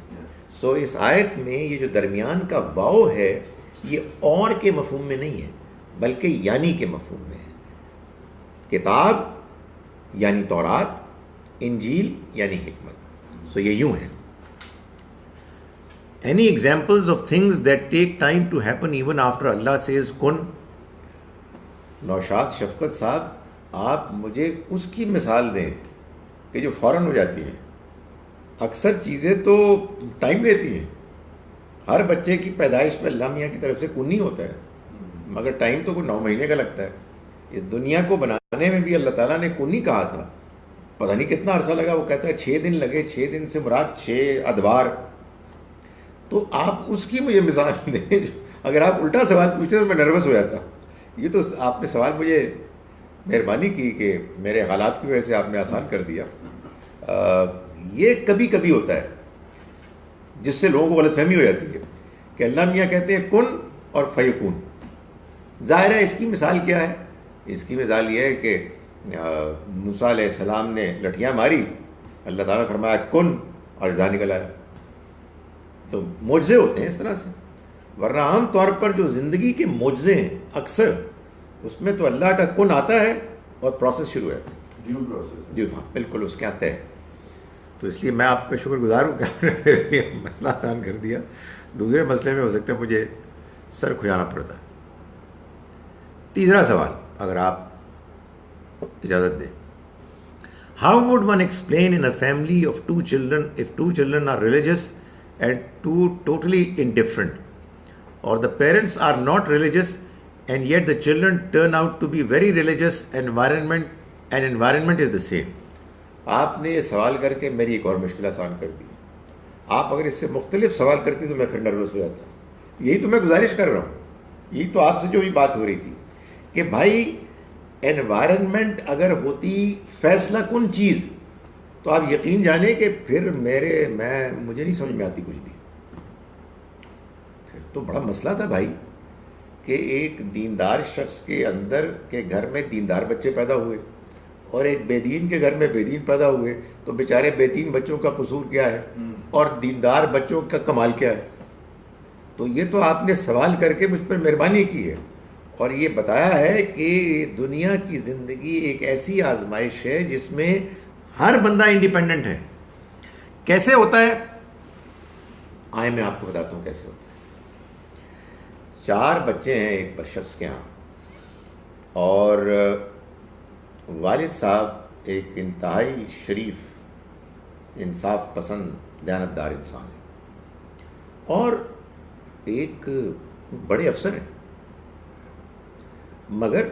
سو اس آیت میں یہ جو درمیان کا واو ہے یہ اور کے مفہوم میں نہیں ہے، بلکہ یعنی کے مفہوم میں ہے. کتاب یعنی تورات، انجیل یعنی حکمت. سو یہ یوں ہے. Any examples of things that take time to happen even after Allah says kun؟ Naushad شفقت صاحب، آپ مجھے اس کی مثال دیں کہ جو فوراً ہو جاتی ہیں. اکثر چیزیں تو ٹائم لیتی ہیں. ہر بچے کی پیدائش میں اللہ میاں کی طرف سے کن ہی ہوتا ہے، مگر ٹائم تو کوئی 9 مہینے کا لگتا ہے. اس دنیا کو بنانے میں بھی اللہ تعالیٰ نے کن ہی کہا تھا. پتہ نہیں کتنا عرصہ لگا، وہ کہتا ہے 6 دن لگے. 6 دن سے مراد 6 ادوار. تو آپ اس کی مجھے مثال دیں. اگر آپ الٹا سوال پوچھتے تو میں نروس ہو جاتا. یہ تو آپ نے سوال مجھے مہربانی کی کہ میرے حالات کی وجہ سے آپ نے آسان کر دیا. یہ کبھی کبھی ہوتا ہے جس سے لوگوں کو غلط فہمی ہو جاتی ہے کہ اللہ میاں کہتے ہیں کن اور فیکون. ظاہر ہے اس کی مثال کیا ہے؟ اس کی مثال یہ ہے کہ موسیٰ علیہ السلام نے لٹھیاں ماری، اللہ تعالیٰ نے فرمایا کن، اور اژدہا نکل آیا. تو معجزے ہوتے ہیں اس طرح سے. ورنہ عام طور پر جو زندگی کے معجزے ہیں اکثر اس میں تو اللہ کا کن آتا ہے اور پروسیس شروع ہو جاتا ہے. Due process. جی ہاں بالکل، اس کے آتا ہے. تو اس لیے میں آپ کا شکر گزار ہوں کہ آپ نے میرے لیے مسئلہ آسان کر دیا. دوسرے مسئلے میں ہو سکتا ہے مجھے سر کھجانا پڑتا. تیسرا سوال اگر آپ اجازت دیں. How would one explain in a family of 2 children if 2 children are religious and 2 totally indifferent, or the parents are not religious and yet the children turn out to be very religious and environment is the same؟ آپ نے یہ سوال کر کے میری ایک اور مشکل آسان کر دی. آپ اگر اس سے مختلف سوال کرتی تو میں پھر نروس ہو جاتا. یہی تو میں گزارش کر رہا ہوں، یہی تو آپ سے جو بھی بات ہو رہی تھی کہ بھائی انوائرنمنٹ اگر ہوتی فیصلہ کن چیز تو آپ یقین جانیں کہ پھر مجھے نہیں سمجھ میں آتی کچھ بھی. پھر تو بڑا مسئلہ تھا بھائی کہ ایک دیندار شخص کے اندر کے گھر میں دیندار بچے پیدا ہوئے اور ایک بے دین کے گھر میں بے دین پیدا ہوئے. تو بیچارے بے دین بچوں کا قصور کیا ہے اور دیندار بچوں کا کمال کیا ہے؟ تو یہ تو آپ نے سوال کر کے مجھ پر مہربانی کی ہے اور یہ بتایا ہے کہ دنیا کی زندگی ایک ایسی آزمائش ہے جس میں ہر بندہ انڈیپینڈنٹ ہے. کیسے ہوتا ہے؟ آئے میں آپ کو بتاتا ہوں کیسے ہوتا ہے. 4 بچے ہیں ایک شخص کے ہاں، اور والد صاحب ایک انتہائی شریف، انصاف پسند، دیانتدار انسان ہے، اور ایک بڑے افسر ہیں، مگر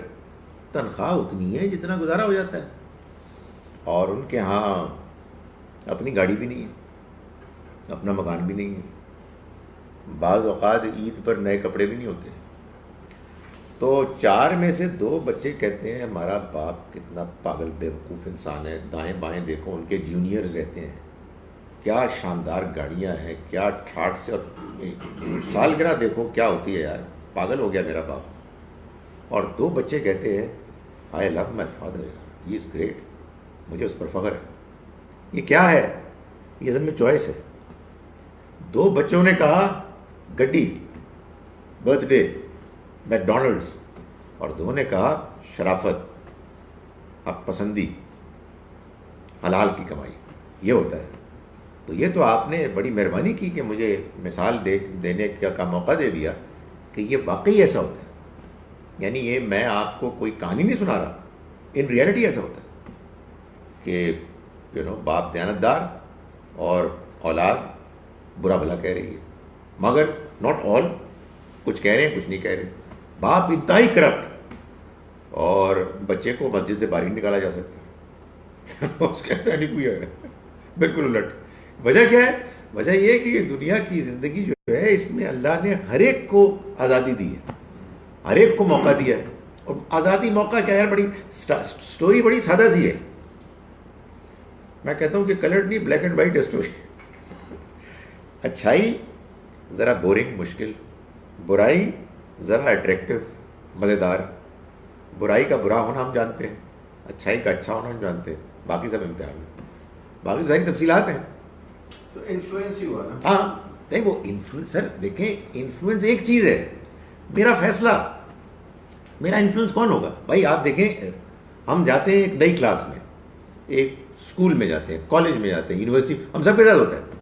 تنخواہ اتنی ہے جتنا گزارا ہو جاتا ہے. اور ان کے ہاں اپنی گاڑی بھی نہیں ہے، اپنا مکان بھی نہیں ہے، بعض اوقات عید پر نئے کپڑے بھی نہیں ہوتے. تو 4 میں سے 2 بچے کہتے ہیں ہمارا باپ کتنا پاگل بیوقوف انسان ہے، دائیں بائیں دیکھو ان کے جونیئرز رہتے ہیں، کیا شاندار گاڑیاں ہیں، کیا ٹھاٹ سے، اور سالگرہ دیکھو کیا ہوتی ہے یار، پاگل ہو گیا میرا باپ. اور 2 بچے کہتے ہیں آئی لو مائی فادر یار، ہی از گریٹ، مجھے اس پر فخر ہے. یہ کیا ہے؟ یہ اصل میں چوائس ہے. 2 بچوں نے کہا گڈی، برتھ ڈے، میک ڈونلڈس، اور 2 نے کہا شرافت، اب پسندی، حلال کی کمائی. یہ ہوتا ہے. تو یہ تو آپ نے بڑی مہربانی کی کہ مجھے مثال دینے کا موقع دے دیا کہ یہ واقعی ایسا ہوتا ہے. یعنی یہ میں آپ کو کوئی کہانی نہیں سنا رہا، ان ریئلٹی ایسا ہوتا ہے کہ باپ دیانتدار اور اولاد برا بھلا کہہ رہی ہے، مگر ناٹ آل، کچھ کہہ رہے ہیں کچھ نہیں کہہ رہے. باپ انتہائی کرپٹ اور بچے کو مسجد سے باہر نکالا جا سکتا ہے اس کے کوئی ہے بالکل الٹ. وجہ کیا ہے؟ وجہ یہ کہ یہ دنیا کی زندگی جو ہے اس میں اللہ نے ہر ایک کو آزادی دی ہے، ہر ایک کو موقع دیا ہے. اور آزادی موقع کیا ہے؟ بڑی سٹوری بڑی سادہ سی ہے. میں کہتا ہوں کہ کلرڈ نہیں، بلیک اینڈ وائٹ ہے سٹوری. اچھائی ذرا بورنگ مشکل، برائی ذرا اٹریکٹیو مزیدار. برائی کا برا ہونا ہم جانتے ہیں، اچھائی کا اچھا ہونا ہم جانتے ہیں، باقی سب امتحان ہے، باقی ساری تفصیلات ہیں. انفلوئنس ہی ہوا نا. ہاں نہیں، وہ انفلوئنسر دیکھیں، انفلوئنس ایک چیز ہے، میرا فیصلہ، میرا انفلوئنس کون ہوگا بھائی. آپ دیکھیں ہم جاتے ہیں ایک نئی کلاس میں، ایک اسکول میں جاتے ہیں، کالج میں جاتے ہیں، یونیورسٹی، ہم سب کے ساتھ ہوتا ہے.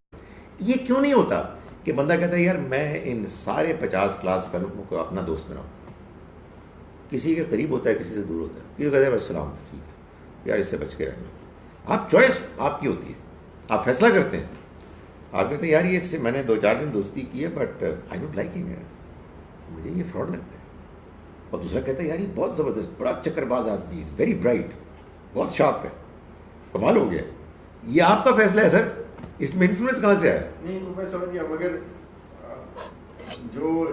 یہ کیوں نہیں ہوتا کہ بندہ کہتا ہے یار میں ان سارے 50 کلاس فیلوں کو اپنا دوست بناؤں. کسی کے قریب ہوتا ہے، کسی سے دور ہوتا ہے، کسی کہتا ہے بس سلام ٹھیک ہے یار، اس سے بچ کے رہنا. آپ چوائس آپ کی ہوتی ہے، آپ فیصلہ کرتے ہیں. آپ کہتے ہیں یار یہ اس سے میں نے 2-4 دن دوستی کی ہے بٹ آئی ڈونٹ لائک ہم، مجھے یہ فراڈ لگتا ہے. اور دوسرا کہتا ہے یار یہ بہت زبردست، بڑا چکر باز آدمی، ویری برائٹ، بہت شارپ ہے، کمال ہو گیا. یہ آپ کا فیصلہ ہے سر، اس میں انفلوئنس کہاں سے آیا؟ نہیں میں سمجھ گیا، مگر جو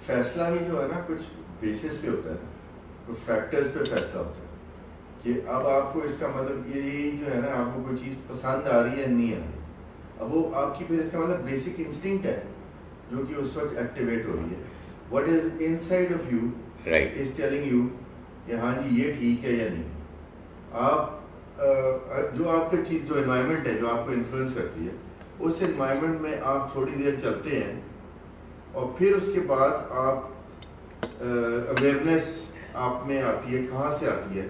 فیصلہ بھی جو ہے نا کچھ بیسس پہ ہوتا ہے، کچھ فیکٹرز پہ فیصلہ ہوتا ہے کہ اب آپ کو اس کا مطلب یہ جو ہے نا آپ کو کوئی چیز پسند آ رہی ہے نہیں آ رہی، اب وہ آپ کی پھر اس کا مطلب بیسک انسٹنکٹ ہے جو کہ اس وقت ایکٹیویٹ ہو رہی ہے. What is in side of you is telling you کہ ہاں جی یہ ٹھیک ہے یا نہیں. آپ جو آپ کی چیز جو انوائرمنٹ ہے جو آپ کو انفلوئنس کرتی ہے، اس انوائرمنٹ میں آپ تھوڑی دیر چلتے ہیں اور پھر اس کے بعد آپ اویئرنیس آپ میں آتی ہے. کہاں سے آتی ہے؟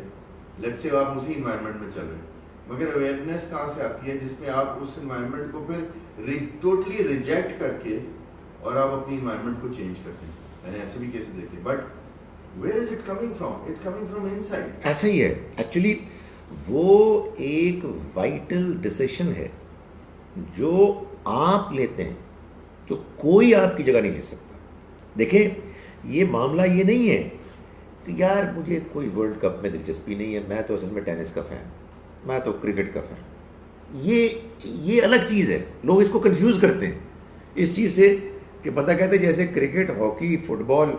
لیٹس سے آپ اسی انوائرمنٹ میں چل رہے ہیں، مگر اویئرنیس کہاں سے آتی ہے جس میں آپ اس انوائرمنٹ کو پھر ٹوٹلی ریجیکٹ کر کے اور آپ اپنی انوائرمنٹ کو چینج کرتے ہیں. میں نے ایسے بھی کیسے دیکھے، but where is it coming from? It's coming from inside. ایسا ہی ہے ایکچولی. وہ ایک وائٹل ڈیسیشن ہے جو آپ لیتے ہیں، جو کوئی آپ کی جگہ نہیں لے سکتا. دیکھیں یہ معاملہ یہ نہیں ہے کہ یار مجھے کوئی ورلڈ کپ میں دلچسپی نہیں ہے، میں تو اصل میں ٹینس کا فین، میں تو کرکٹ کا فین. یہ الگ چیز ہے. لوگ اس کو کنفیوز کرتے ہیں اس چیز سے کہ بندہ کہتے ہیں جیسے کرکٹ، ہاکی، فٹ بال،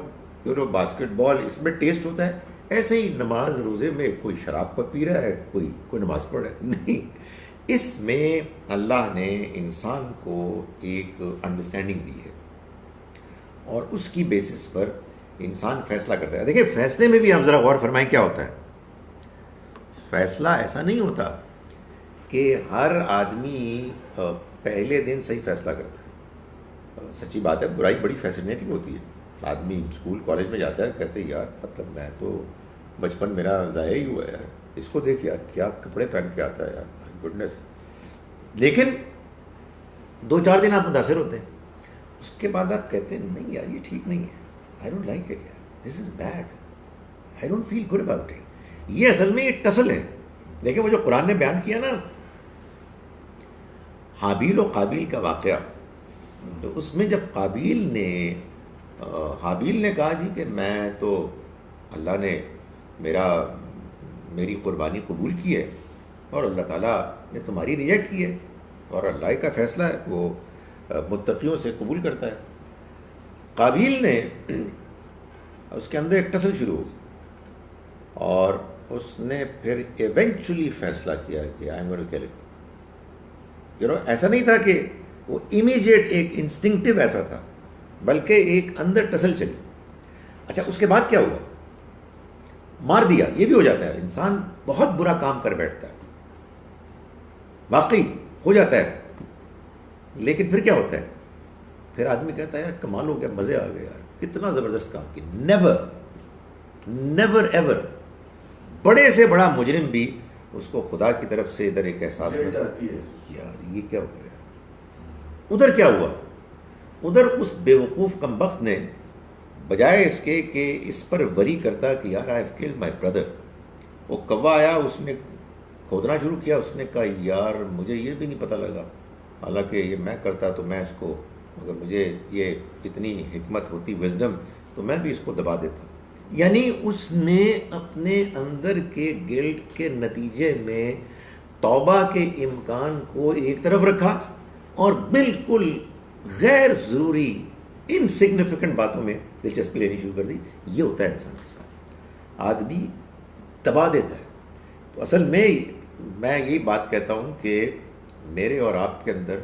باسکٹ بال اس میں ٹیسٹ ہوتا ہے، ایسے ہی نماز روزے میں کوئی شراب پر پی رہا ہے، کوئی نماز پڑھ رہا ہے. نہیں، اس میں اللہ نے انسان کو ایک انڈرسٹینڈنگ دی ہے اور اس کی بیسس پر انسان فیصلہ کرتا ہے. دیکھیں فیصلے میں بھی آپ ذرا غور فرمائیں کیا ہوتا ہے. فیصلہ ایسا نہیں ہوتا کہ ہر آدمی پہلے دن صحیح فیصلہ کرتا ہے. سچی بات ہے، برائی بڑی فیسینیٹنگ ہوتی ہے. آدمی اسکول کالج میں جاتا ہے، کہتے ہیں یار مطلب میں تو بچپن میرا ضائع ہی ہوا ہے یار، اس کو دیکھ یار کیا کپڑے پہن کے آتا ہے یار، گڈنس. لیکن 2-4 دن آپ متاثر ہوتے ہیں، اس کے بعد آپ کہتے ہیں نہیں یار یہ ٹھیک نہیں ہے، آئی ڈونٹ لائک اٹ یار، this is bad, I don't feel good about it. یہ اصل میں ایک ٹسل ہے. دیکھیں وہ جو قرآن نے بیان کیا نا حابیل و قابیل کا واقعہ، تو اس میں جب حابیل نے کہا جی کہ میں تو اللہ نے میری قربانی قبول کی ہے اور اللہ تعالیٰ نے تمہاری ریجیکٹ کی ہے، اور اللہ کا فیصلہ ہے وہ متقیوں سے قبول کرتا ہے. قابیل نے اس کے اندر ایک ٹسل شروع ہو گئی اور اس نے پھر ایونچولی فیصلہ کیا کہ I am going to kill it. You know ایسا نہیں تھا کہ وہ امیجیٹ ایک انسٹنکٹیو ایسا تھا, بلکہ ایک اندر ٹسل چلی. اچھا اس کے بعد کیا ہوا؟ مار دیا. یہ بھی ہو جاتا ہے, انسان بہت برا کام کر بیٹھتا ہے, واقعی ہو جاتا ہے, لیکن پھر کیا ہوتا ہے؟ پھر آدمی کہتا ہے یار کمال ہو گیا, مزے آ گئے یار, کتنا زبردست کام کیا. نیور ایور بڑے سے بڑا مجرم بھی اس کو خدا کی طرف سے ادھر ایک احساس ہوتا ہے یار یہ کیا ہو گیا. ادھر کیا ہوا؟ ادھر اس بیوقوف کمبخت نے بجائے اس کے کہ اس پر وری کرتا کہ یار I have killed my brother, وہ کوا آیا, اس نے کھودنا شروع کیا, اس نے کہا یار مجھے یہ بھی نہیں پتہ لگا, حالانکہ یہ میں کرتا تو میں اس کو, اگر مجھے یہ اتنی حکمت ہوتی, وزڈم, تو میں بھی اس کو دبا دیتا. یعنی اس نے اپنے اندر کے گلٹ کے نتیجے میں توبہ کے امکان کو ایک طرف رکھا اور بالکل غیر ضروری انسگنیفیکنٹ باتوں میں دلچسپی لینی شروع کر دی. یہ ہوتا ہے انسان کے ساتھ, آدمی دبا دیتا ہے. تو اصل میں یہی بات کہتا ہوں کہ میرے اور آپ کے اندر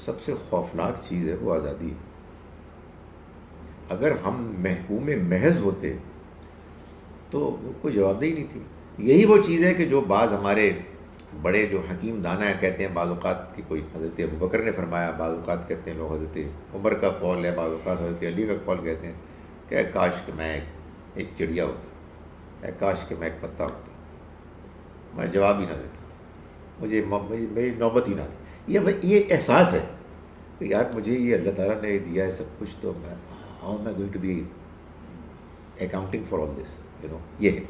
سب سے خوفناک چیز ہے وہ آزادی ہے. اگر ہم محکوم محض ہوتے تو کوئی جواب دہی نہیں تھی. یہی وہ چیز ہے کہ جو بعض ہمارے بڑے جو حکیم دانا ہیں کہتے ہیں, بعض اوقات کی کوئی حضرت ابوبکر نے فرمایا, بعض اوقات کہتے ہیں لوگ حضرت عمر کا قول ہے, بعض اوقات حضرت علی کا قول کہتے ہیں کہ کاش کہ میں ایک چڑیا ہوتا, کاش کہ میں ایک پتا ہوتا, میں جواب ہی نہ دیتا, مجھے میری نوبت ہی نہ دی. یہ احساس ہے کہ یار مجھے یہ اللہ تعالیٰ نے دیا ہے سب کچھ, تو میں how am I going to be accounting for all this, you know. یہ ہے.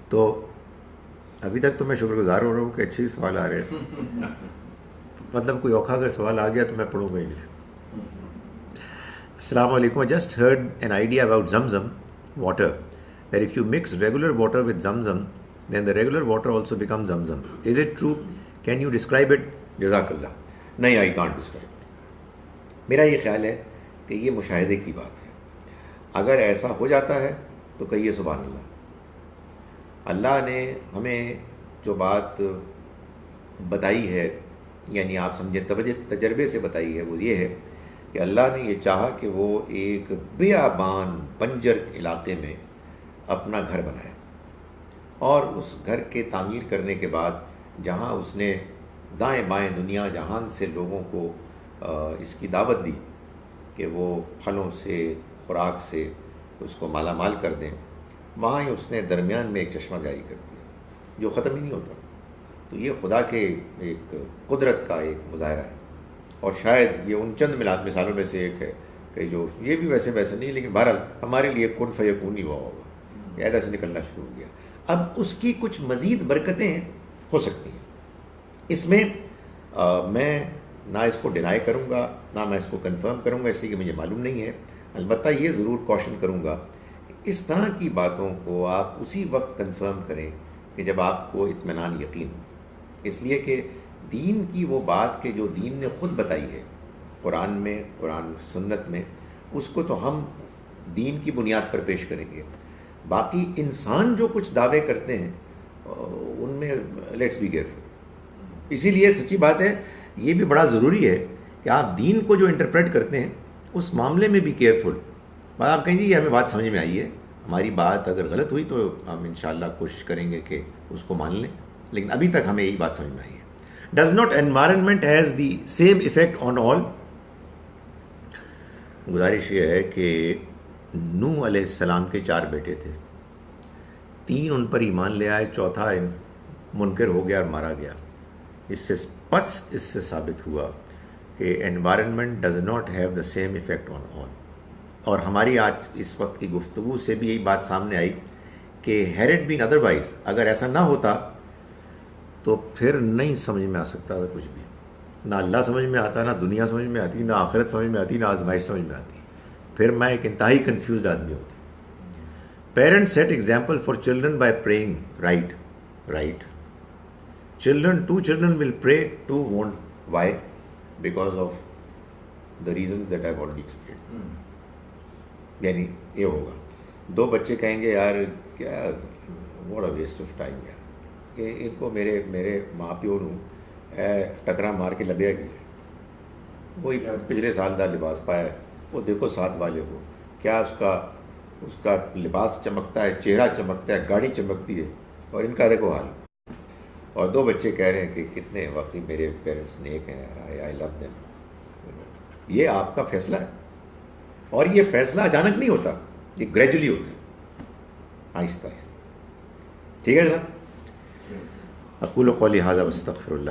تو ابھی تک تو میں شکر گزار ہو رہا ہوں کہ اچھے ہی سوال آ رہے ہیں. مطلب کوئی اوکھا اگر سوال آ گیا تو میں پڑھوں گا ہی نہیں. السلام علیکم. I just heard an idea about Zamzam water, that if you mix regular water with Zamzam, then the regular water also becomes Zamzam. Is it true? Can you describe it? جزاک اللہ. نہیں, I can't describe it. میرا یہ خیال ہے کہ یہ مشاہدے کی بات ہے. اگر ایسا ہو جاتا ہے تو کہیے سبحان اللہ. اللہ نے ہمیں جو بات بتائی ہے, یعنی آپ سمجھیں تجربے سے بتائی ہے, وہ یہ ہے کہ اللہ نے یہ چاہا کہ وہ ایک بیابان بنجر علاقے میں اپنا گھر بنائے, اور اس گھر کے تعمیر کرنے کے بعد جہاں اس نے دائیں بائیں دنیا جہان سے لوگوں کو اس کی دعوت دی کہ وہ پھلوں سے خوراک سے اس کو مالا مال کر دیں, وہاں ہی اس نے درمیان میں ایک چشمہ جاری کر دیا جو ختم ہی نہیں ہوتا. تو یہ خدا کے ایک قدرت کا ایک مظاہرہ ہے, اور شاید یہ ان چند مثالوں میں سے ایک ہے کہ جو یہ بھی ویسے نہیں, لیکن بہرحال ہمارے لیے کن فیکون ہی ہوا ہوگا, عہدہ سے نکلنا شروع ہو گیا. اب اس کی کچھ مزید برکتیں ہو سکتی ہیں. اس میں میں نہ اس کو ڈینائی کروں گا نہ میں اس کو کنفرم کروں گا, اس لیے کہ مجھے معلوم نہیں ہے. البتہ یہ ضرور کوشن کروں گا کہ اس طرح کی باتوں کو آپ اسی وقت کنفرم کریں کہ جب آپ کو اطمینان یقین ہو. اس لیے کہ دین کی وہ بات کہ جو دین نے خود بتائی ہے قرآن میں, قرآن سنت میں, اس کو تو ہم دین کی بنیاد پر پیش کریں گے. باقی انسان جو کچھ دعوے کرتے ہیں ان میں لیٹس بی کیئرفل. اسی لیے سچی بات ہے, یہ بھی بڑا ضروری ہے کہ آپ دین کو جو انٹرپریٹ کرتے ہیں اس معاملے میں بھی کیئرفل. بات آپ کہیں گے یہ ہمیں بات سمجھ میں آئی ہے, ہماری بات اگر غلط ہوئی تو ہم انشاءاللہ کوشش کریں گے کہ اس کو مان لیں, لیکن ابھی تک ہمیں یہی بات سمجھ میں آئی ہے. Does not environment has the same effect on all. گزارش یہ ہے کہ نوح علیہ السلام کے 4 بیٹے تھے, 3 ان پر ایمان لے آئے, چوتھا منکر ہو گیا اور مارا گیا. اس سے ثابت ہوا کہ environment does not have the same effect on all. اور ہماری آج اس وقت کی گفتگو سے بھی یہی بات سامنے آئی کہ ہیڈ اٹ بین ادروائز, اگر ایسا نہ ہوتا تو پھر نہیں سمجھ میں آ سکتا تھا کچھ بھی. نہ اللہ سمجھ میں آتا, نہ دنیا سمجھ میں آتی, نہ آخرت سمجھ میں آتی, نہ آزمائش سمجھ میں آتی. پھر میں ایک انتہائی کنفیوزڈ آدمی ہوتا. Parents set example for children by praying. Right. Two children will pray, 2 won't. Why? Because of the reasons that I've already explained. یعنی یہ ہوگا دو بچے کہیں گے یار کیا what a waste of time یار، ان کو میرے ماں پیو نو ٹکرا مار کے لبیا گیا، وہی پچھلے سال دا لباس پایا ہے، وہ دیکھو ساتھ والے کو کیا اس کا لباس چمکتا ہے، چہرہ چمکتا ہے، گاڑی چمکتی ہے، اور ان کا دیکھو حال. اور دو بچے کہہ رہے ہیں کہ کتنے واقعی میرے پیرنٹس نیک ہیں یار، آئی لو دیم. یہ آپ کا فیصلہ ہے، اور یہ فیصلہ اچانک نہیں ہوتا، یہ گریجولی ہوتا ہے، آہستہ آہستہ. ٹھیک ہے جناب. اقول قولی ھذا واستغفر اللہ.